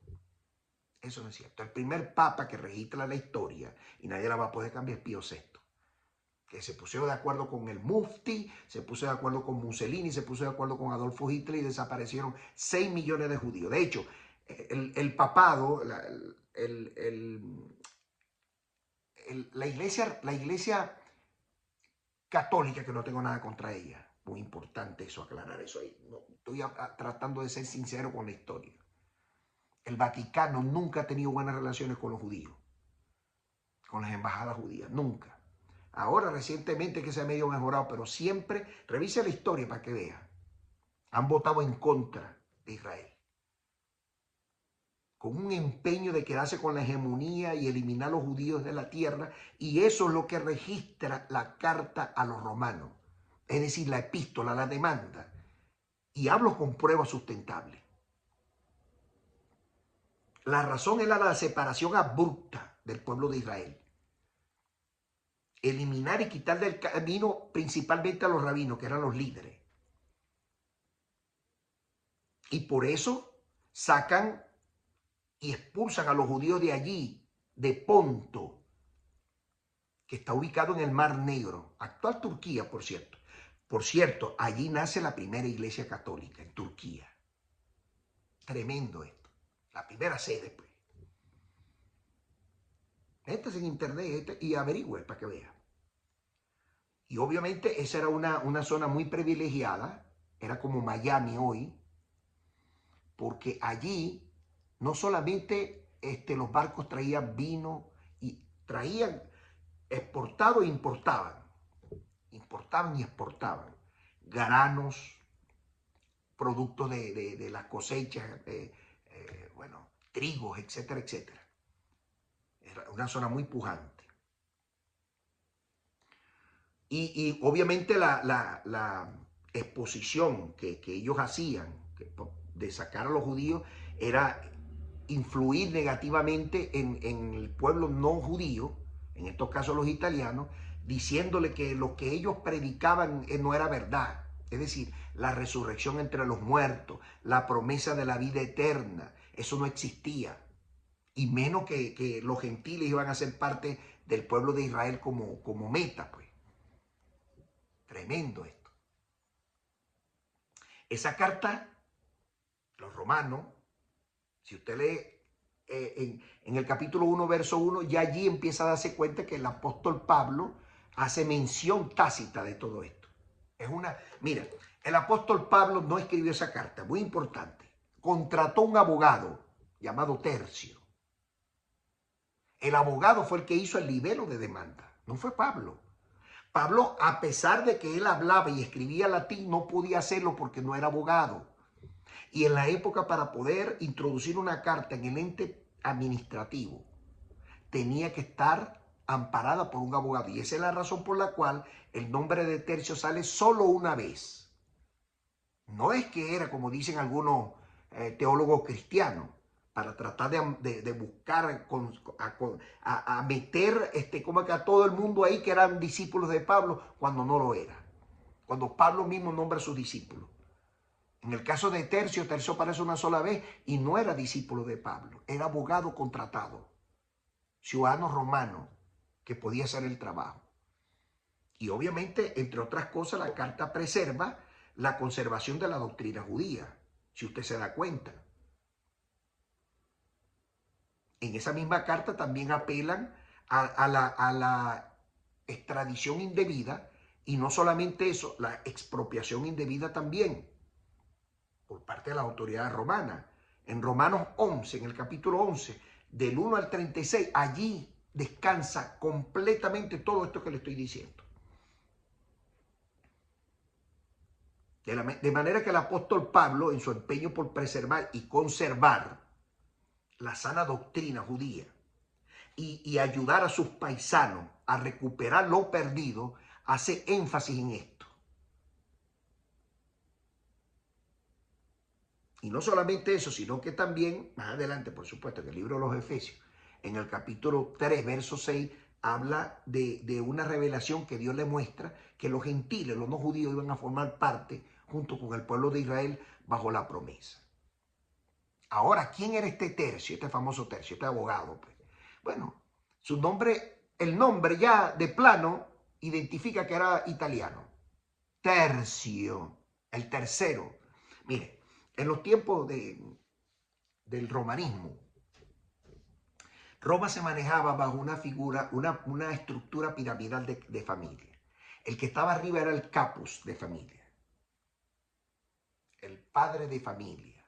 Speaker 1: Eso no es cierto. El primer papa que registra la historia, y nadie la va a poder cambiar, es Pío VI. Que se puso de acuerdo con el Mufti, se puso de acuerdo con Mussolini, se puso de acuerdo con Adolfo Hitler y desaparecieron 6 millones de judíos. De hecho, el papado, la iglesia católica, que no tengo nada contra ella, muy importante eso, aclarar eso ahí. No, estoy tratando de ser sincero con la historia. El Vaticano nunca ha tenido buenas relaciones con los judíos, con las embajadas judías, nunca. Ahora recientemente que se ha medio mejorado, pero siempre, revise la historia para que vea, han votado en contra de Israel, con un empeño de quedarse con la hegemonía y eliminar a los judíos de la tierra, y eso es lo que registra la carta a los romanos, es decir, la epístola, la demanda, y hablo con pruebas sustentables. La razón era la separación abrupta del pueblo de Israel. Eliminar y quitar del camino principalmente a los rabinos, que eran los líderes. Y por eso sacan y expulsan a los judíos de allí, de Ponto, que está ubicado en el Mar Negro, actual Turquía, por cierto. Por cierto, allí nace la primera iglesia católica, en Turquía. Tremendo esto. La primera sede, pues. Métase en internet y averigüe para que vea. Y obviamente esa era una zona muy privilegiada, era como Miami hoy, porque allí no solamente los barcos traían vino, y traían exportado e importaban y exportaban granos, productos de las cosechas, bueno, trigos, etcétera, etcétera. Era una zona muy pujante. Y obviamente la exposición que ellos hacían de sacar a los judíos era influir negativamente en el pueblo no judío, en estos casos los italianos, diciéndole que lo que ellos predicaban no era verdad. Es decir, la resurrección entre los muertos, la promesa de la vida eterna, eso no existía. Y menos que los gentiles iban a ser parte del pueblo de Israel como meta, pues. Tremendo esto. Esa carta, los romanos, si usted lee en el capítulo 1, verso 1, ya allí empieza a darse cuenta que el apóstol Pablo hace mención tácita de todo esto. Mira, el apóstol Pablo no escribió esa carta, muy importante. Contrató un abogado llamado Tercio. El abogado fue el que hizo el libelo de demanda, no fue Pablo. Pablo, a pesar de que él hablaba y escribía latín, no podía hacerlo porque no era abogado. Y en la época, para poder introducir una carta en el ente administrativo, tenía que estar amparada por un abogado. Y esa es la razón por la cual el nombre de Tercio sale solo una vez. No es que era, como dicen algunos teólogos cristianos, para tratar de buscar a meter como que a todo el mundo ahí que eran discípulos de Pablo, cuando no lo era. Cuando Pablo mismo nombra a sus discípulos. En el caso de Tercio, Tercio aparece una sola vez y no era discípulo de Pablo, era abogado contratado, ciudadano romano que podía hacer el trabajo. Y obviamente, entre otras cosas, la carta preserva la conservación de la doctrina judía, si usted se da cuenta. En esa misma carta también apelan a la extradición indebida, y no solamente eso, la expropiación indebida también, por parte de las autoridades romanas. En Romanos 11, en el capítulo 11, del 1 al 36, allí descansa completamente todo esto que le estoy diciendo. De manera que el apóstol Pablo, en su empeño por preservar y conservar la sana doctrina judía y ayudar a sus paisanos a recuperar lo perdido, hace énfasis en esto. Y no solamente eso, sino que también, más adelante, por supuesto, en el libro de los Efesios, en el capítulo 3, verso 6, habla de una revelación que Dios le muestra que los gentiles, los no judíos, iban a formar parte, junto con el pueblo de Israel, bajo la promesa. Ahora, ¿quién era este Tercio, este famoso Tercio, este abogado? Pues, bueno, su nombre, el nombre ya de plano, identifica que era italiano. Tercio, el tercero. Mire, en los tiempos del romanismo, Roma se manejaba bajo una figura, una estructura piramidal de familia. El que estaba arriba era el capus de familia, el padre de familia.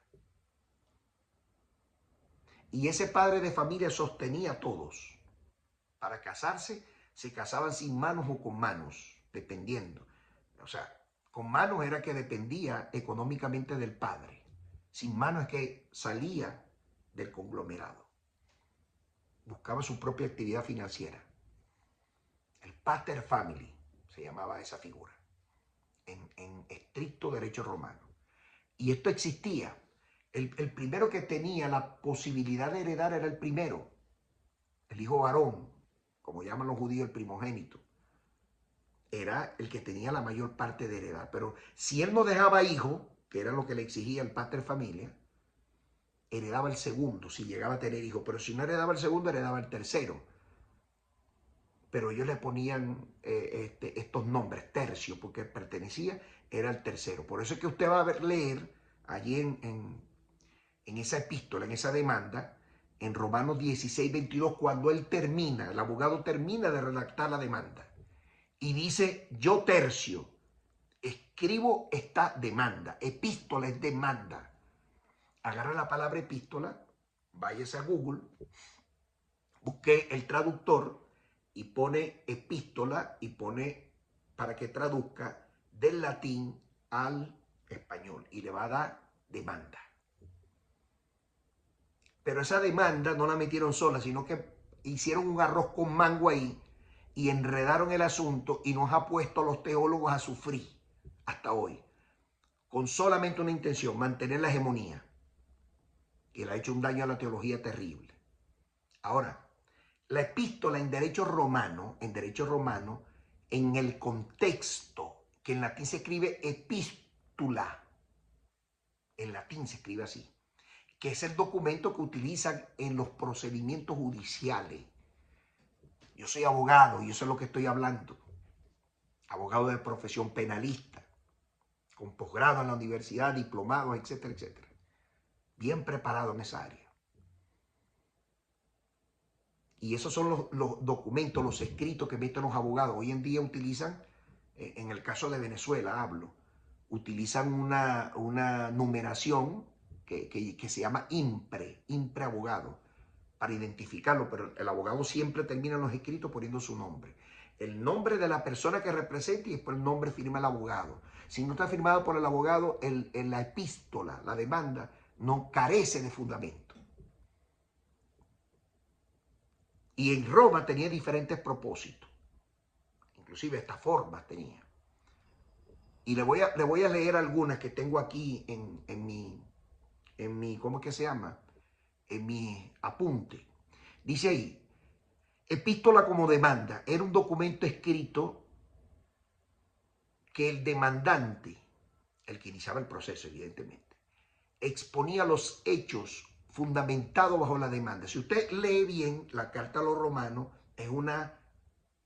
Speaker 1: Y ese padre de familia sostenía a todos. Para casarse, se casaban sin manos o con manos, dependiendo. O sea, con manos era que dependía económicamente del padre. Sin manos es que salía del conglomerado. Buscaba su propia actividad financiera. El pater family se llamaba esa figura, en estricto derecho romano. Y esto existía. El primero que tenía la posibilidad de heredar era el primero, el hijo varón, como llaman los judíos el primogénito. Era el que tenía la mayor parte de heredad. Pero si él no dejaba hijo, que era lo que le exigía el pater familia, heredaba el segundo, si llegaba a tener hijo. Pero si no heredaba el segundo, heredaba el tercero. Pero ellos le ponían estos nombres, Tercio, porque pertenecía, era el tercero. Por eso es que usted va a leer allí en esa epístola, en esa demanda, en Romanos 16, 22, cuando él termina, el abogado termina de redactar la demanda y dice: yo Tercio escribo esta demanda. Epístola es demanda. Agarra la palabra epístola, váyase a Google, busque el traductor y pone epístola y pone para que traduzca del latín al español y le va a dar demanda. Pero esa demanda no la metieron sola, sino que hicieron un arroz con mango ahí y enredaron el asunto, y nos ha puesto a los teólogos a sufrir hasta hoy, con solamente una intención: mantener la hegemonía. Y le ha hecho un daño a la teología terrible. Ahora, la epístola en derecho romano, en el contexto, que en latín se escribe epístula, en latín se escribe así, que es el documento que utilizan en los procedimientos judiciales. Yo soy abogado y yo sé lo que estoy hablando. Abogado de profesión, penalista, con posgrado en la universidad, diplomado, etcétera, etcétera. Bien preparado en esa área. Y esos son los documentos, los escritos que meten los abogados. Hoy en día utilizan, en el caso de Venezuela hablo, utilizan una numeración que se llama IMPRE abogado, para identificarlo, pero el abogado siempre termina en los escritos poniendo su nombre. El nombre de la persona que representa y después el nombre firma el abogado. Si no está firmado por el abogado, la epístola, la demanda, no carece de fundamento. Y en Roma tenía diferentes propósitos. Inclusive estas formas tenía. Y le voy a leer algunas que tengo aquí en mi, ¿cómo es que se llama? En mi apunte. Dice ahí: epístola como demanda. Era un documento escrito que el demandante, el que iniciaba el proceso evidentemente, exponía los hechos fundamentados bajo la demanda. Si usted lee bien la carta a los romanos, es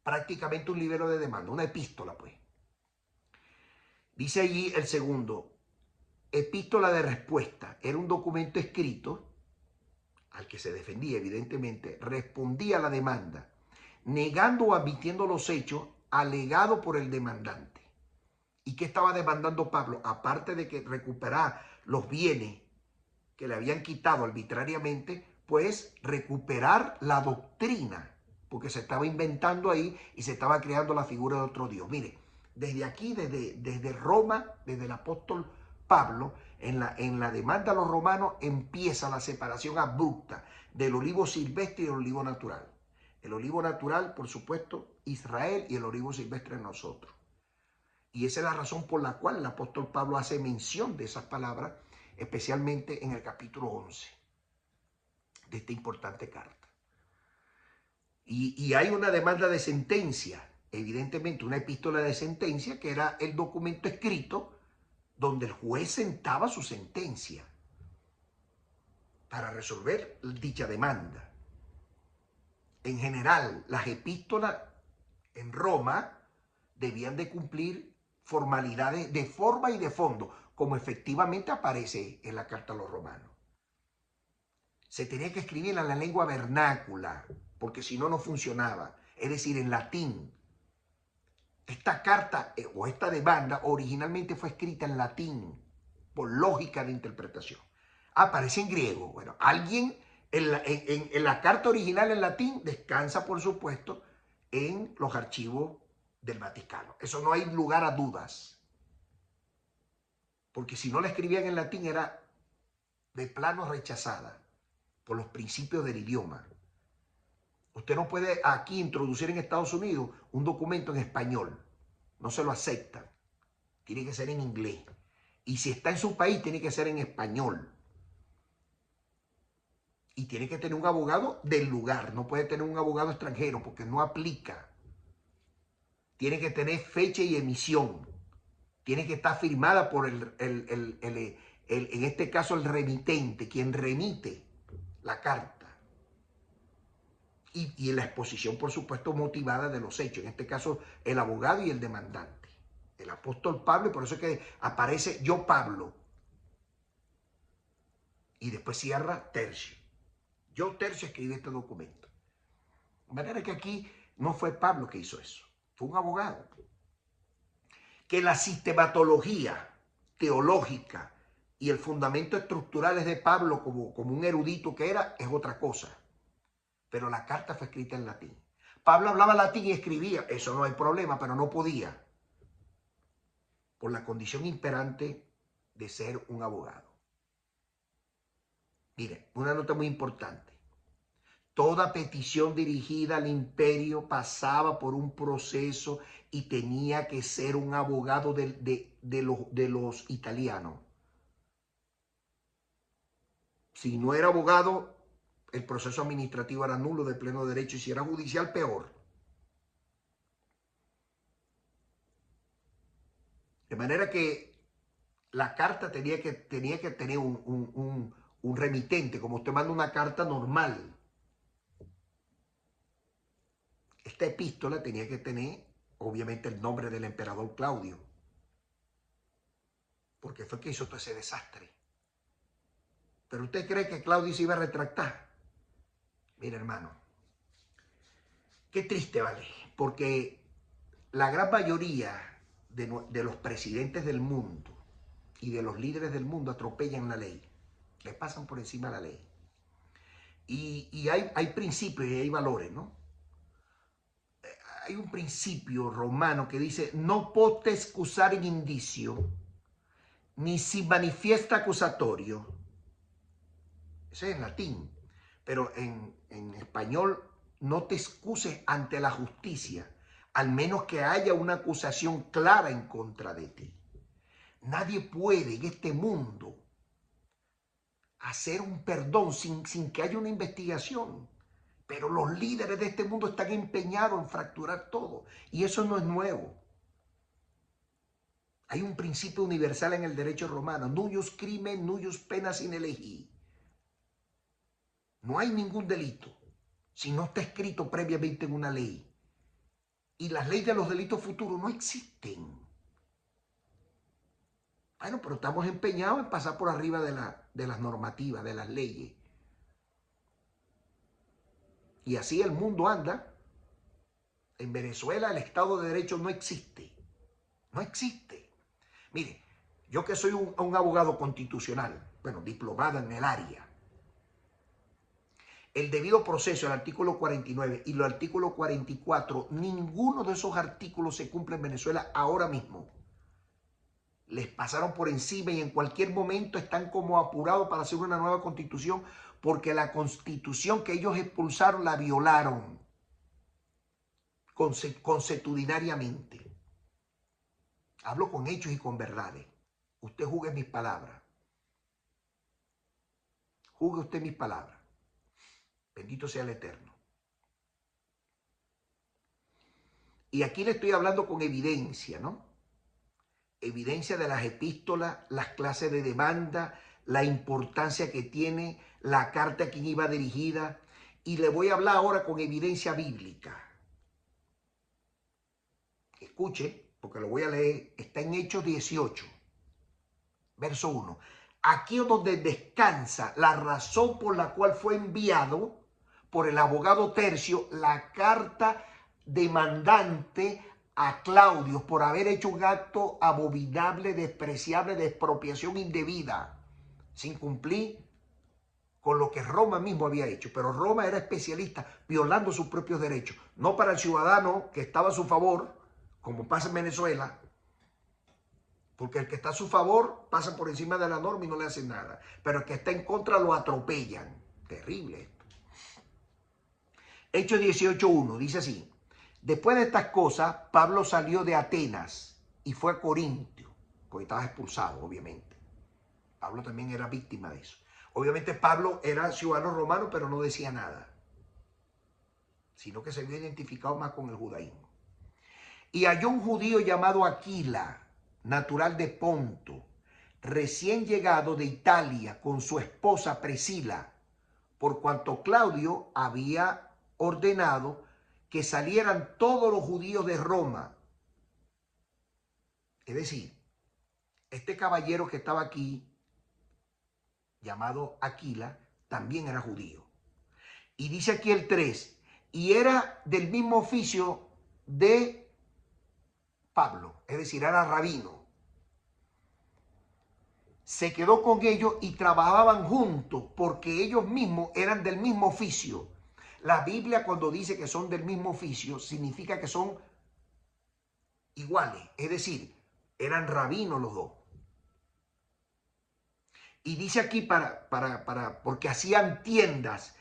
Speaker 1: prácticamente un libro de demanda, una epístola pues. Dice allí el segundo: epístola de respuesta. Era un documento escrito al que se defendía, evidentemente, respondía a la demanda, negando o admitiendo los hechos alegados por el demandante. ¿Y qué estaba demandando Pablo? Aparte de que recuperar los bienes que le habían quitado arbitrariamente, pues recuperar la doctrina, porque se estaba inventando ahí y se estaba creando la figura de otro Dios. Mire, Desde aquí, desde Roma, desde el apóstol Pablo, en la demanda a los romanos empieza la separación abrupta del olivo silvestre y del olivo natural. El olivo natural, por supuesto, Israel, y el olivo silvestre nosotros. Y esa es la razón por la cual el apóstol Pablo hace mención de esas palabras, especialmente en el capítulo 11 de esta importante carta. Y hay una demanda de sentencia, evidentemente una epístola de sentencia, que era el documento escrito donde el juez sentaba su sentencia para resolver dicha demanda. En general, las epístolas en Roma debían de cumplir formalidades de forma y de fondo, como efectivamente aparece en la carta a los romanos. Se tenía que escribir en la lengua vernácula, porque si no, no funcionaba, es decir, en latín. Esta carta o esta demanda originalmente fue escrita en latín, por lógica de interpretación. Aparece en griego. Bueno, alguien en la carta original en latín descansa, por supuesto, en los archivos del Vaticano. Eso no hay lugar a dudas. Porque si no la escribían en latín era de plano rechazada por los principios del idioma. Usted no puede aquí introducir en Estados Unidos un documento en español. No se lo aceptan. Tiene que ser en inglés. Y si está en su país, tiene que ser en español. Y tiene que tener un abogado del lugar. No puede tener un abogado extranjero porque no aplica. Tiene que tener fecha y emisión. Tiene que estar firmada por en este caso, el remitente, quien remite la carta. Y en la exposición, por supuesto, motivada de los hechos. En este caso, el abogado y el demandante. El apóstol Pablo, y por eso es que aparece yo, Pablo. Y después cierra Tercio. Yo, Tercio, escribí este documento. De manera que aquí no fue Pablo que hizo eso. Fue un abogado. Que la sistematología teológica y el fundamento estructural es de Pablo como un erudito que era, es otra cosa. Pero la carta fue escrita en latín. Pablo hablaba latín y escribía, eso no hay problema, pero no podía, por la condición imperante de ser un abogado. Mire, una nota muy importante. Toda petición dirigida al imperio pasaba por un proceso y tenía que ser un abogado de los italianos. Si no era abogado, el proceso administrativo era nulo de pleno derecho, y si era judicial, peor. De manera que la carta tenía que tener un remitente, como usted manda una carta normal. Esta epístola tenía que tener, obviamente, el nombre del emperador Claudio, porque fue que hizo todo ese desastre. ¿Pero usted cree que Claudio se iba a retractar? Mira, hermano, qué triste, ¿vale? Porque la gran mayoría de los presidentes del mundo y de los líderes del mundo atropellan la ley, le pasan por encima la ley. Y hay principios y hay valores, ¿no? Hay un principio romano que dice, no pote excusar in indicio, ni si manifiesta acusatorio. Ese es en latín, pero en español, no te excuses ante la justicia, al menos que haya una acusación clara en contra de ti. Nadie puede en este mundo hacer un perdón sin que haya una investigación. Pero los líderes de este mundo están empeñados en fracturar todo. Y eso no es nuevo. Hay un principio universal en el derecho romano. Nullus crimen, nullus pena sine legi. No hay ningún delito si no está escrito previamente en una ley. Y las leyes de los delitos futuros no existen. Bueno, pero estamos empeñados en pasar por arriba de las normativas, de las leyes. Y así el mundo anda. En Venezuela el Estado de Derecho no existe. No existe. Mire, yo que soy un abogado constitucional, bueno, diplomado en el área, el debido proceso, el artículo 49 y el artículo 44, ninguno de esos artículos se cumple en Venezuela ahora mismo. Les pasaron por encima y en cualquier momento están como apurados para hacer una nueva constitución porque la constitución que ellos expulsaron la violaron consuetudinariamente. Hablo con hechos y con verdades. Usted juzgue mis palabras. Juzgue usted mis palabras. Bendito sea el Eterno. Y aquí le estoy hablando con evidencia, ¿no? Evidencia de las epístolas, las clases de demanda, la importancia que tiene la carta a quien iba dirigida. Y le voy a hablar ahora con evidencia bíblica. Escuche, porque lo voy a leer. Está en Hechos 18, verso 1. Aquí es donde descansa la razón por la cual fue enviado por el abogado Tercio la carta demandante a Claudio por haber hecho un acto abominable, despreciable, de expropiación indebida, sin cumplir con lo que Roma mismo había hecho. Pero Roma era especialista violando sus propios derechos, no para el ciudadano que estaba a su favor, como pasa en Venezuela, porque el que está a su favor pasa por encima de la norma y no le hacen nada, pero el que está en contra lo atropellan. Terrible esto. Hechos 18:1 dice así: después de estas cosas, Pablo salió de Atenas y fue a Corintio, porque estaba expulsado, obviamente. Pablo también era víctima de eso. Obviamente Pablo era ciudadano romano, pero no decía nada, sino que se había identificado más con el judaísmo. Y halló un judío llamado Aquila, natural de Ponto, recién llegado de Italia con su esposa Priscila, por cuanto Claudio había ordenado que salieran todos los judíos de Roma. Es decir, este caballero que estaba aquí, llamado Aquila, también era judío. Y dice aquí el 3, y era del mismo oficio de Pablo, es decir, era rabino. Se quedó con ellos y trabajaban juntos porque ellos mismos eran del mismo oficio. La Biblia, cuando dice que son del mismo oficio, significa que son iguales, es decir, eran rabinos los dos. Y dice aquí porque hacían tiendas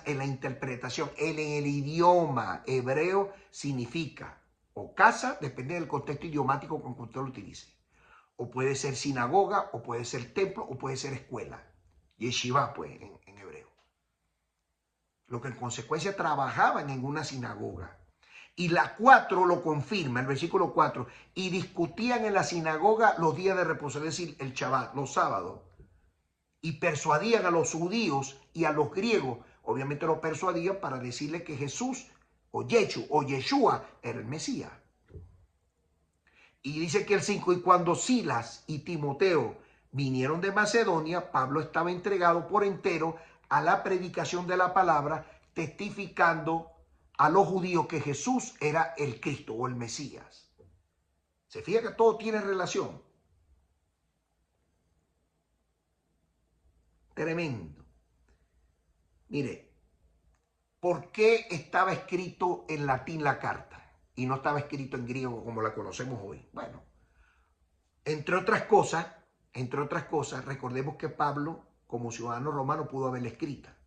Speaker 1: en la interpretación. En el idioma hebreo significa o casa, depende del contexto idiomático con que usted lo utilice. O puede ser sinagoga, o puede ser templo, o puede ser escuela. Yeshiva, pues, en hebreo. Lo que en consecuencia trabajaban en una sinagoga. Y la 4 lo confirma, el versículo 4. Y discutían en la sinagoga los días de reposo, es decir, el Shabbat, los sábados. Y persuadían a los judíos y a los griegos. Obviamente los persuadían para decirle que Jesús, o Yeshua, era el Mesías. Y dice que el 5, y cuando Silas y Timoteo vinieron de Macedonia, Pablo estaba entregado por entero a la predicación de la palabra, testificando a los judíos que Jesús era el Cristo o el Mesías. Se fija que todo tiene relación. Tremendo. Mire, ¿por qué estaba escrito en latín la carta y no estaba escrito en griego como la conocemos hoy? Bueno, entre otras cosas, recordemos que Pablo, como ciudadano romano, pudo haberla escrita,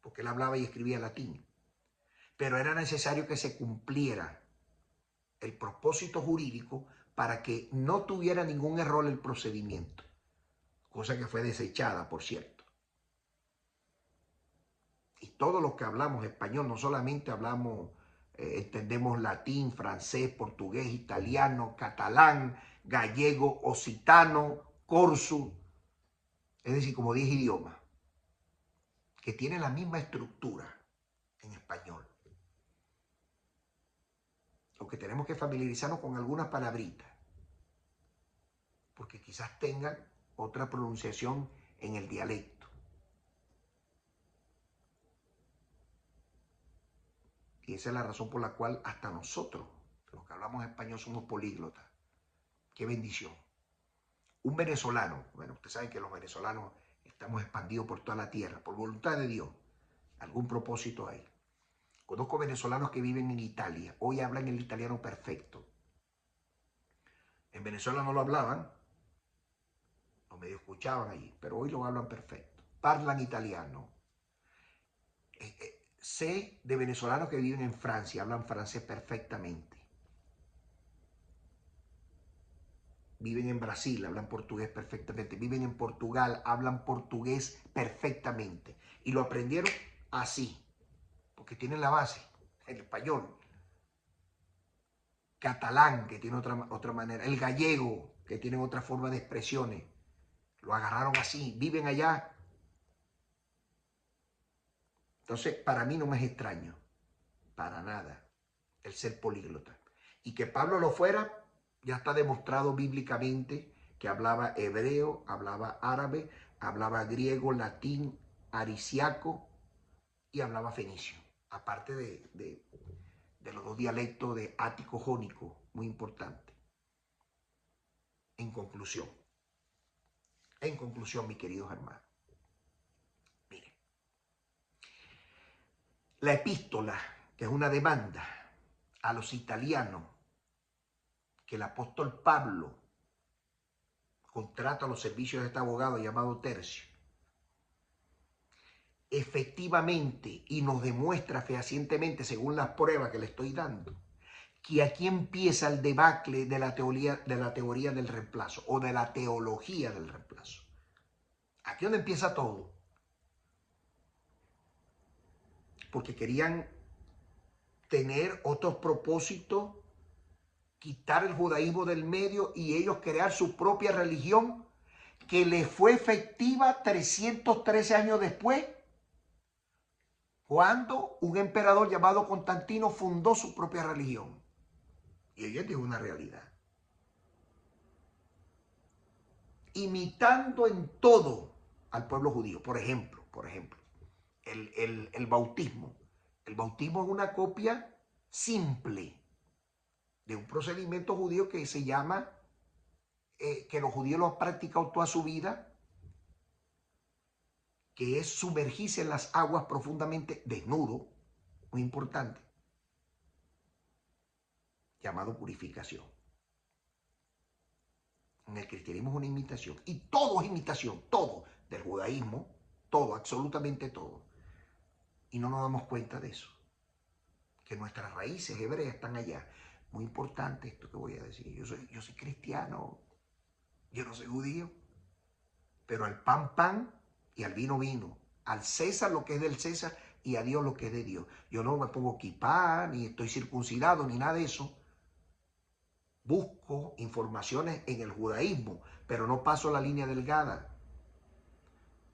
Speaker 1: porque él hablaba y escribía latín. Pero era necesario que se cumpliera el propósito jurídico para que no tuviera ningún error el procedimiento, cosa que fue desechada, por cierto. Y todos los que hablamos español, no solamente hablamos, entendemos latín, francés, portugués, italiano, catalán, gallego, occitano, corso, es decir, como 10 idiomas, que tienen la misma estructura en español. Lo que tenemos que familiarizarnos con algunas palabritas, porque quizás tengan otra pronunciación en el dialecto. Y esa es la razón por la cual hasta nosotros, los que hablamos español, somos políglotas. ¡Qué bendición! Un venezolano, bueno, ustedes saben que los venezolanos estamos expandidos por toda la tierra, por voluntad de Dios. Algún propósito hay. Conozco venezolanos que viven en Italia. Hoy hablan el italiano perfecto. En Venezuela no lo hablaban, o medio escuchaban allí, pero hoy lo hablan perfecto. Parlan italiano. Sé de venezolanos que viven en Francia, hablan francés perfectamente. Viven en Brasil, hablan portugués perfectamente. Viven en Portugal, hablan portugués perfectamente. Y lo aprendieron así, porque tienen la base, el español. Catalán, que tiene otra manera. El gallego, que tiene otra forma de expresiones. Lo agarraron así, viven allá. Entonces, para mí no me es extraño, para nada, el ser políglota. Y que Pablo lo fuera, ya está demostrado bíblicamente que hablaba hebreo, hablaba árabe, hablaba griego, latín, ariciaco y hablaba fenicio. Aparte de los dos dialectos de ático-jónico, muy importante. En conclusión, mis queridos hermanos, miren, la epístola, que es una demanda a los italianos, que el apóstol Pablo contrata los servicios de este abogado llamado Tercio, efectivamente, y nos demuestra fehacientemente, según las pruebas que le estoy dando, que aquí empieza el debacle de la teoría del reemplazo, o de la teología del reemplazo. Aquí es donde empieza todo. Porque querían tener otros propósitos, quitar el judaísmo del medio y ellos crear su propia religión, que les fue efectiva 313 años después, cuando un emperador llamado Constantino fundó su propia religión. Y hoy es una realidad. Imitando en todo al pueblo judío. Por ejemplo, el bautismo. El bautismo es una copia simple de un procedimiento judío que se llama, que los judíos lo han practicado toda su vida, que es sumergirse en las aguas profundamente desnudo, muy importante, llamado purificación. En el cristianismo es una imitación, y todo es imitación, todo, del judaísmo, todo, absolutamente todo. Y no nos damos cuenta de eso, que nuestras raíces hebreas están allá. Muy importante esto que voy a decir. Yo soy cristiano, yo no soy judío, pero al pan, pan, y al vino, vino. Al César lo que es del César y a Dios lo que es de Dios. Yo no me pongo kipá, ni estoy circuncidado, ni nada de eso. Busco informaciones en el judaísmo, pero no paso la línea delgada.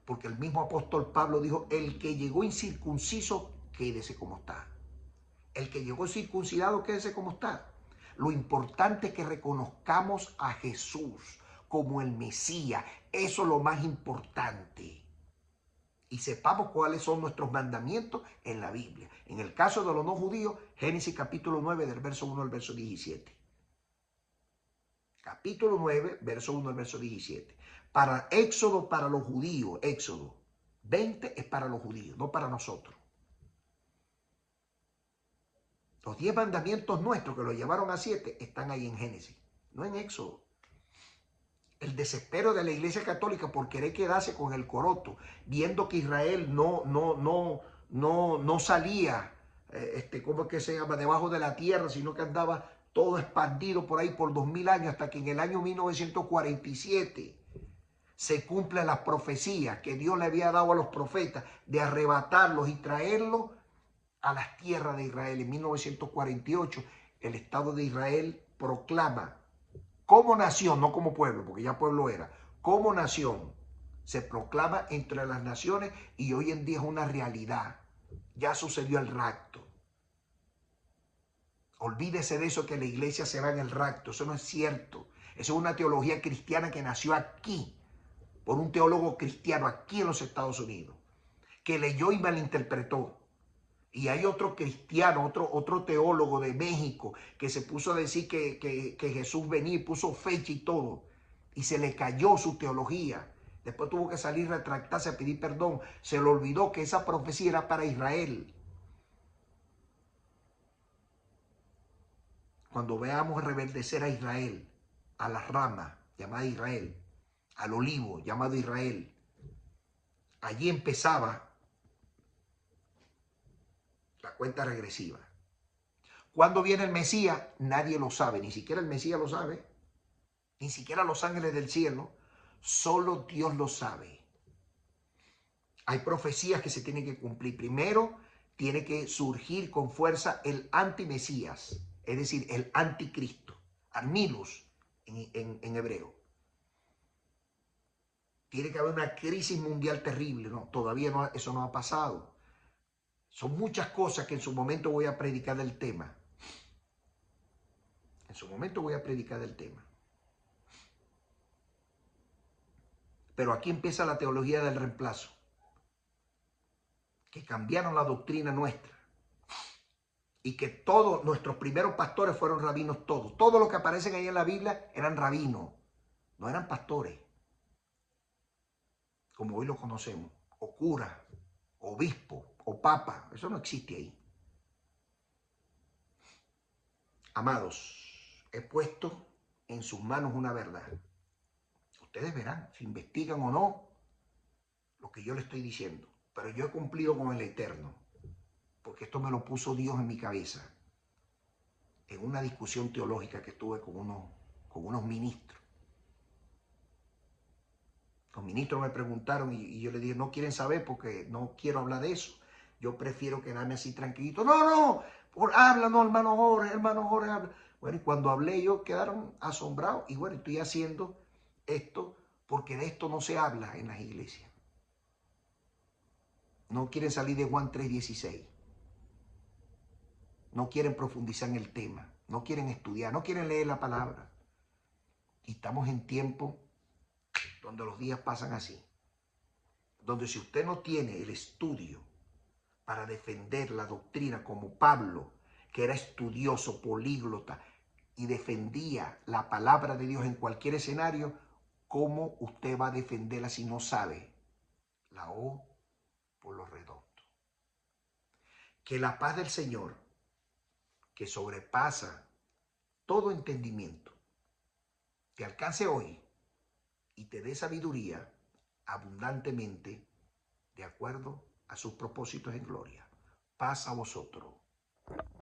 Speaker 1: Porque el mismo apóstol Pablo dijo, el que llegó incircunciso, quédese como está. El que llegó circuncidado, quédese como está. Lo importante es que reconozcamos a Jesús como el Mesías. Eso es lo más importante. Y sepamos cuáles son nuestros mandamientos en la Biblia. En el caso de los no judíos, Génesis capítulo 9, del verso 1 al verso 17. Capítulo 9, verso 1 al verso 17. Para Éxodo, para los judíos, Éxodo 20 es para los judíos, no para nosotros. Los 10 mandamientos nuestros, que los llevaron a 7, están ahí en Génesis, no en Éxodo. El desespero de la Iglesia Católica por querer quedarse con el coroto, viendo que Israel no salía, ¿cómo es que se llama?, debajo de la tierra, sino que andaba todo expandido por ahí por 2000 años, hasta que en el año 1947 se cumplen las profecías que Dios le había dado a los profetas de arrebatarlos y traerlos a las tierras de Israel. En 1948 el Estado de Israel proclama como nación, no como pueblo, porque ya pueblo era, como nación, se proclama entre las naciones y hoy en día es una realidad. Ya sucedió el rapto. Olvídese de eso que la iglesia se va en el rapto, eso no es cierto. Eso es una teología cristiana que nació aquí, por un teólogo cristiano aquí en los Estados Unidos, que leyó y malinterpretó. Y hay otro cristiano, otro teólogo de México que se puso a decir que Jesús venía y puso fecha y todo. Y se le cayó su teología. Después tuvo que salir, retractarse, a pedir perdón. Se le olvidó que esa profecía era para Israel. Cuando veamos reverdecer a Israel, a la rama llamada Israel, al olivo llamado Israel, allí empezaba la cuenta regresiva. ¿Cuándo viene el Mesías? Nadie lo sabe, ni siquiera el Mesías lo sabe, ni siquiera los ángeles del cielo, solo Dios lo sabe. Hay profecías que se tienen que cumplir. Primero, tiene que surgir con fuerza el antimesías, es decir, el anticristo, Armilus en hebreo. Tiene que haber una crisis mundial terrible, ¿no? Todavía no, eso no ha pasado. Son muchas cosas que en su momento voy a predicar del tema. En su momento voy a predicar del tema. Pero aquí empieza la teología del reemplazo, que cambiaron la doctrina nuestra. Y que todos nuestros primeros pastores fueron rabinos todos. Todos los que aparecen ahí en la Biblia eran rabinos, no eran pastores, como hoy lo conocemos, o cura, obispo, o papa. Eso no existe ahí. Amados, he puesto en sus manos una verdad. Ustedes verán si investigan o no lo que yo les estoy diciendo. Pero yo he cumplido con el Eterno, porque esto me lo puso Dios en mi cabeza, en una discusión teológica que tuve con unos ministros. Los ministros me preguntaron y yo les dije, no quieren saber porque no quiero hablar de eso. Yo prefiero quedarme así tranquilito. No, habla, no, hermano Jorge, habla. Bueno, y cuando hablé ellos quedaron asombrados. Y bueno, estoy haciendo esto porque de esto no se habla en las iglesias. No quieren salir de Juan 3:16. No quieren profundizar en el tema. No quieren estudiar, no quieren leer la palabra. Y estamos en tiempo donde los días pasan así. Donde si usted no tiene el estudio para defender la doctrina como Pablo, que era estudioso, políglota, y defendía la palabra de Dios en cualquier escenario, ¿cómo usted va a defenderla si no sabe la O por lo redondo? Que la paz del Señor, que sobrepasa todo entendimiento, te alcance hoy y te dé sabiduría abundantemente de acuerdo a sus propósitos en gloria. Paz a vosotros.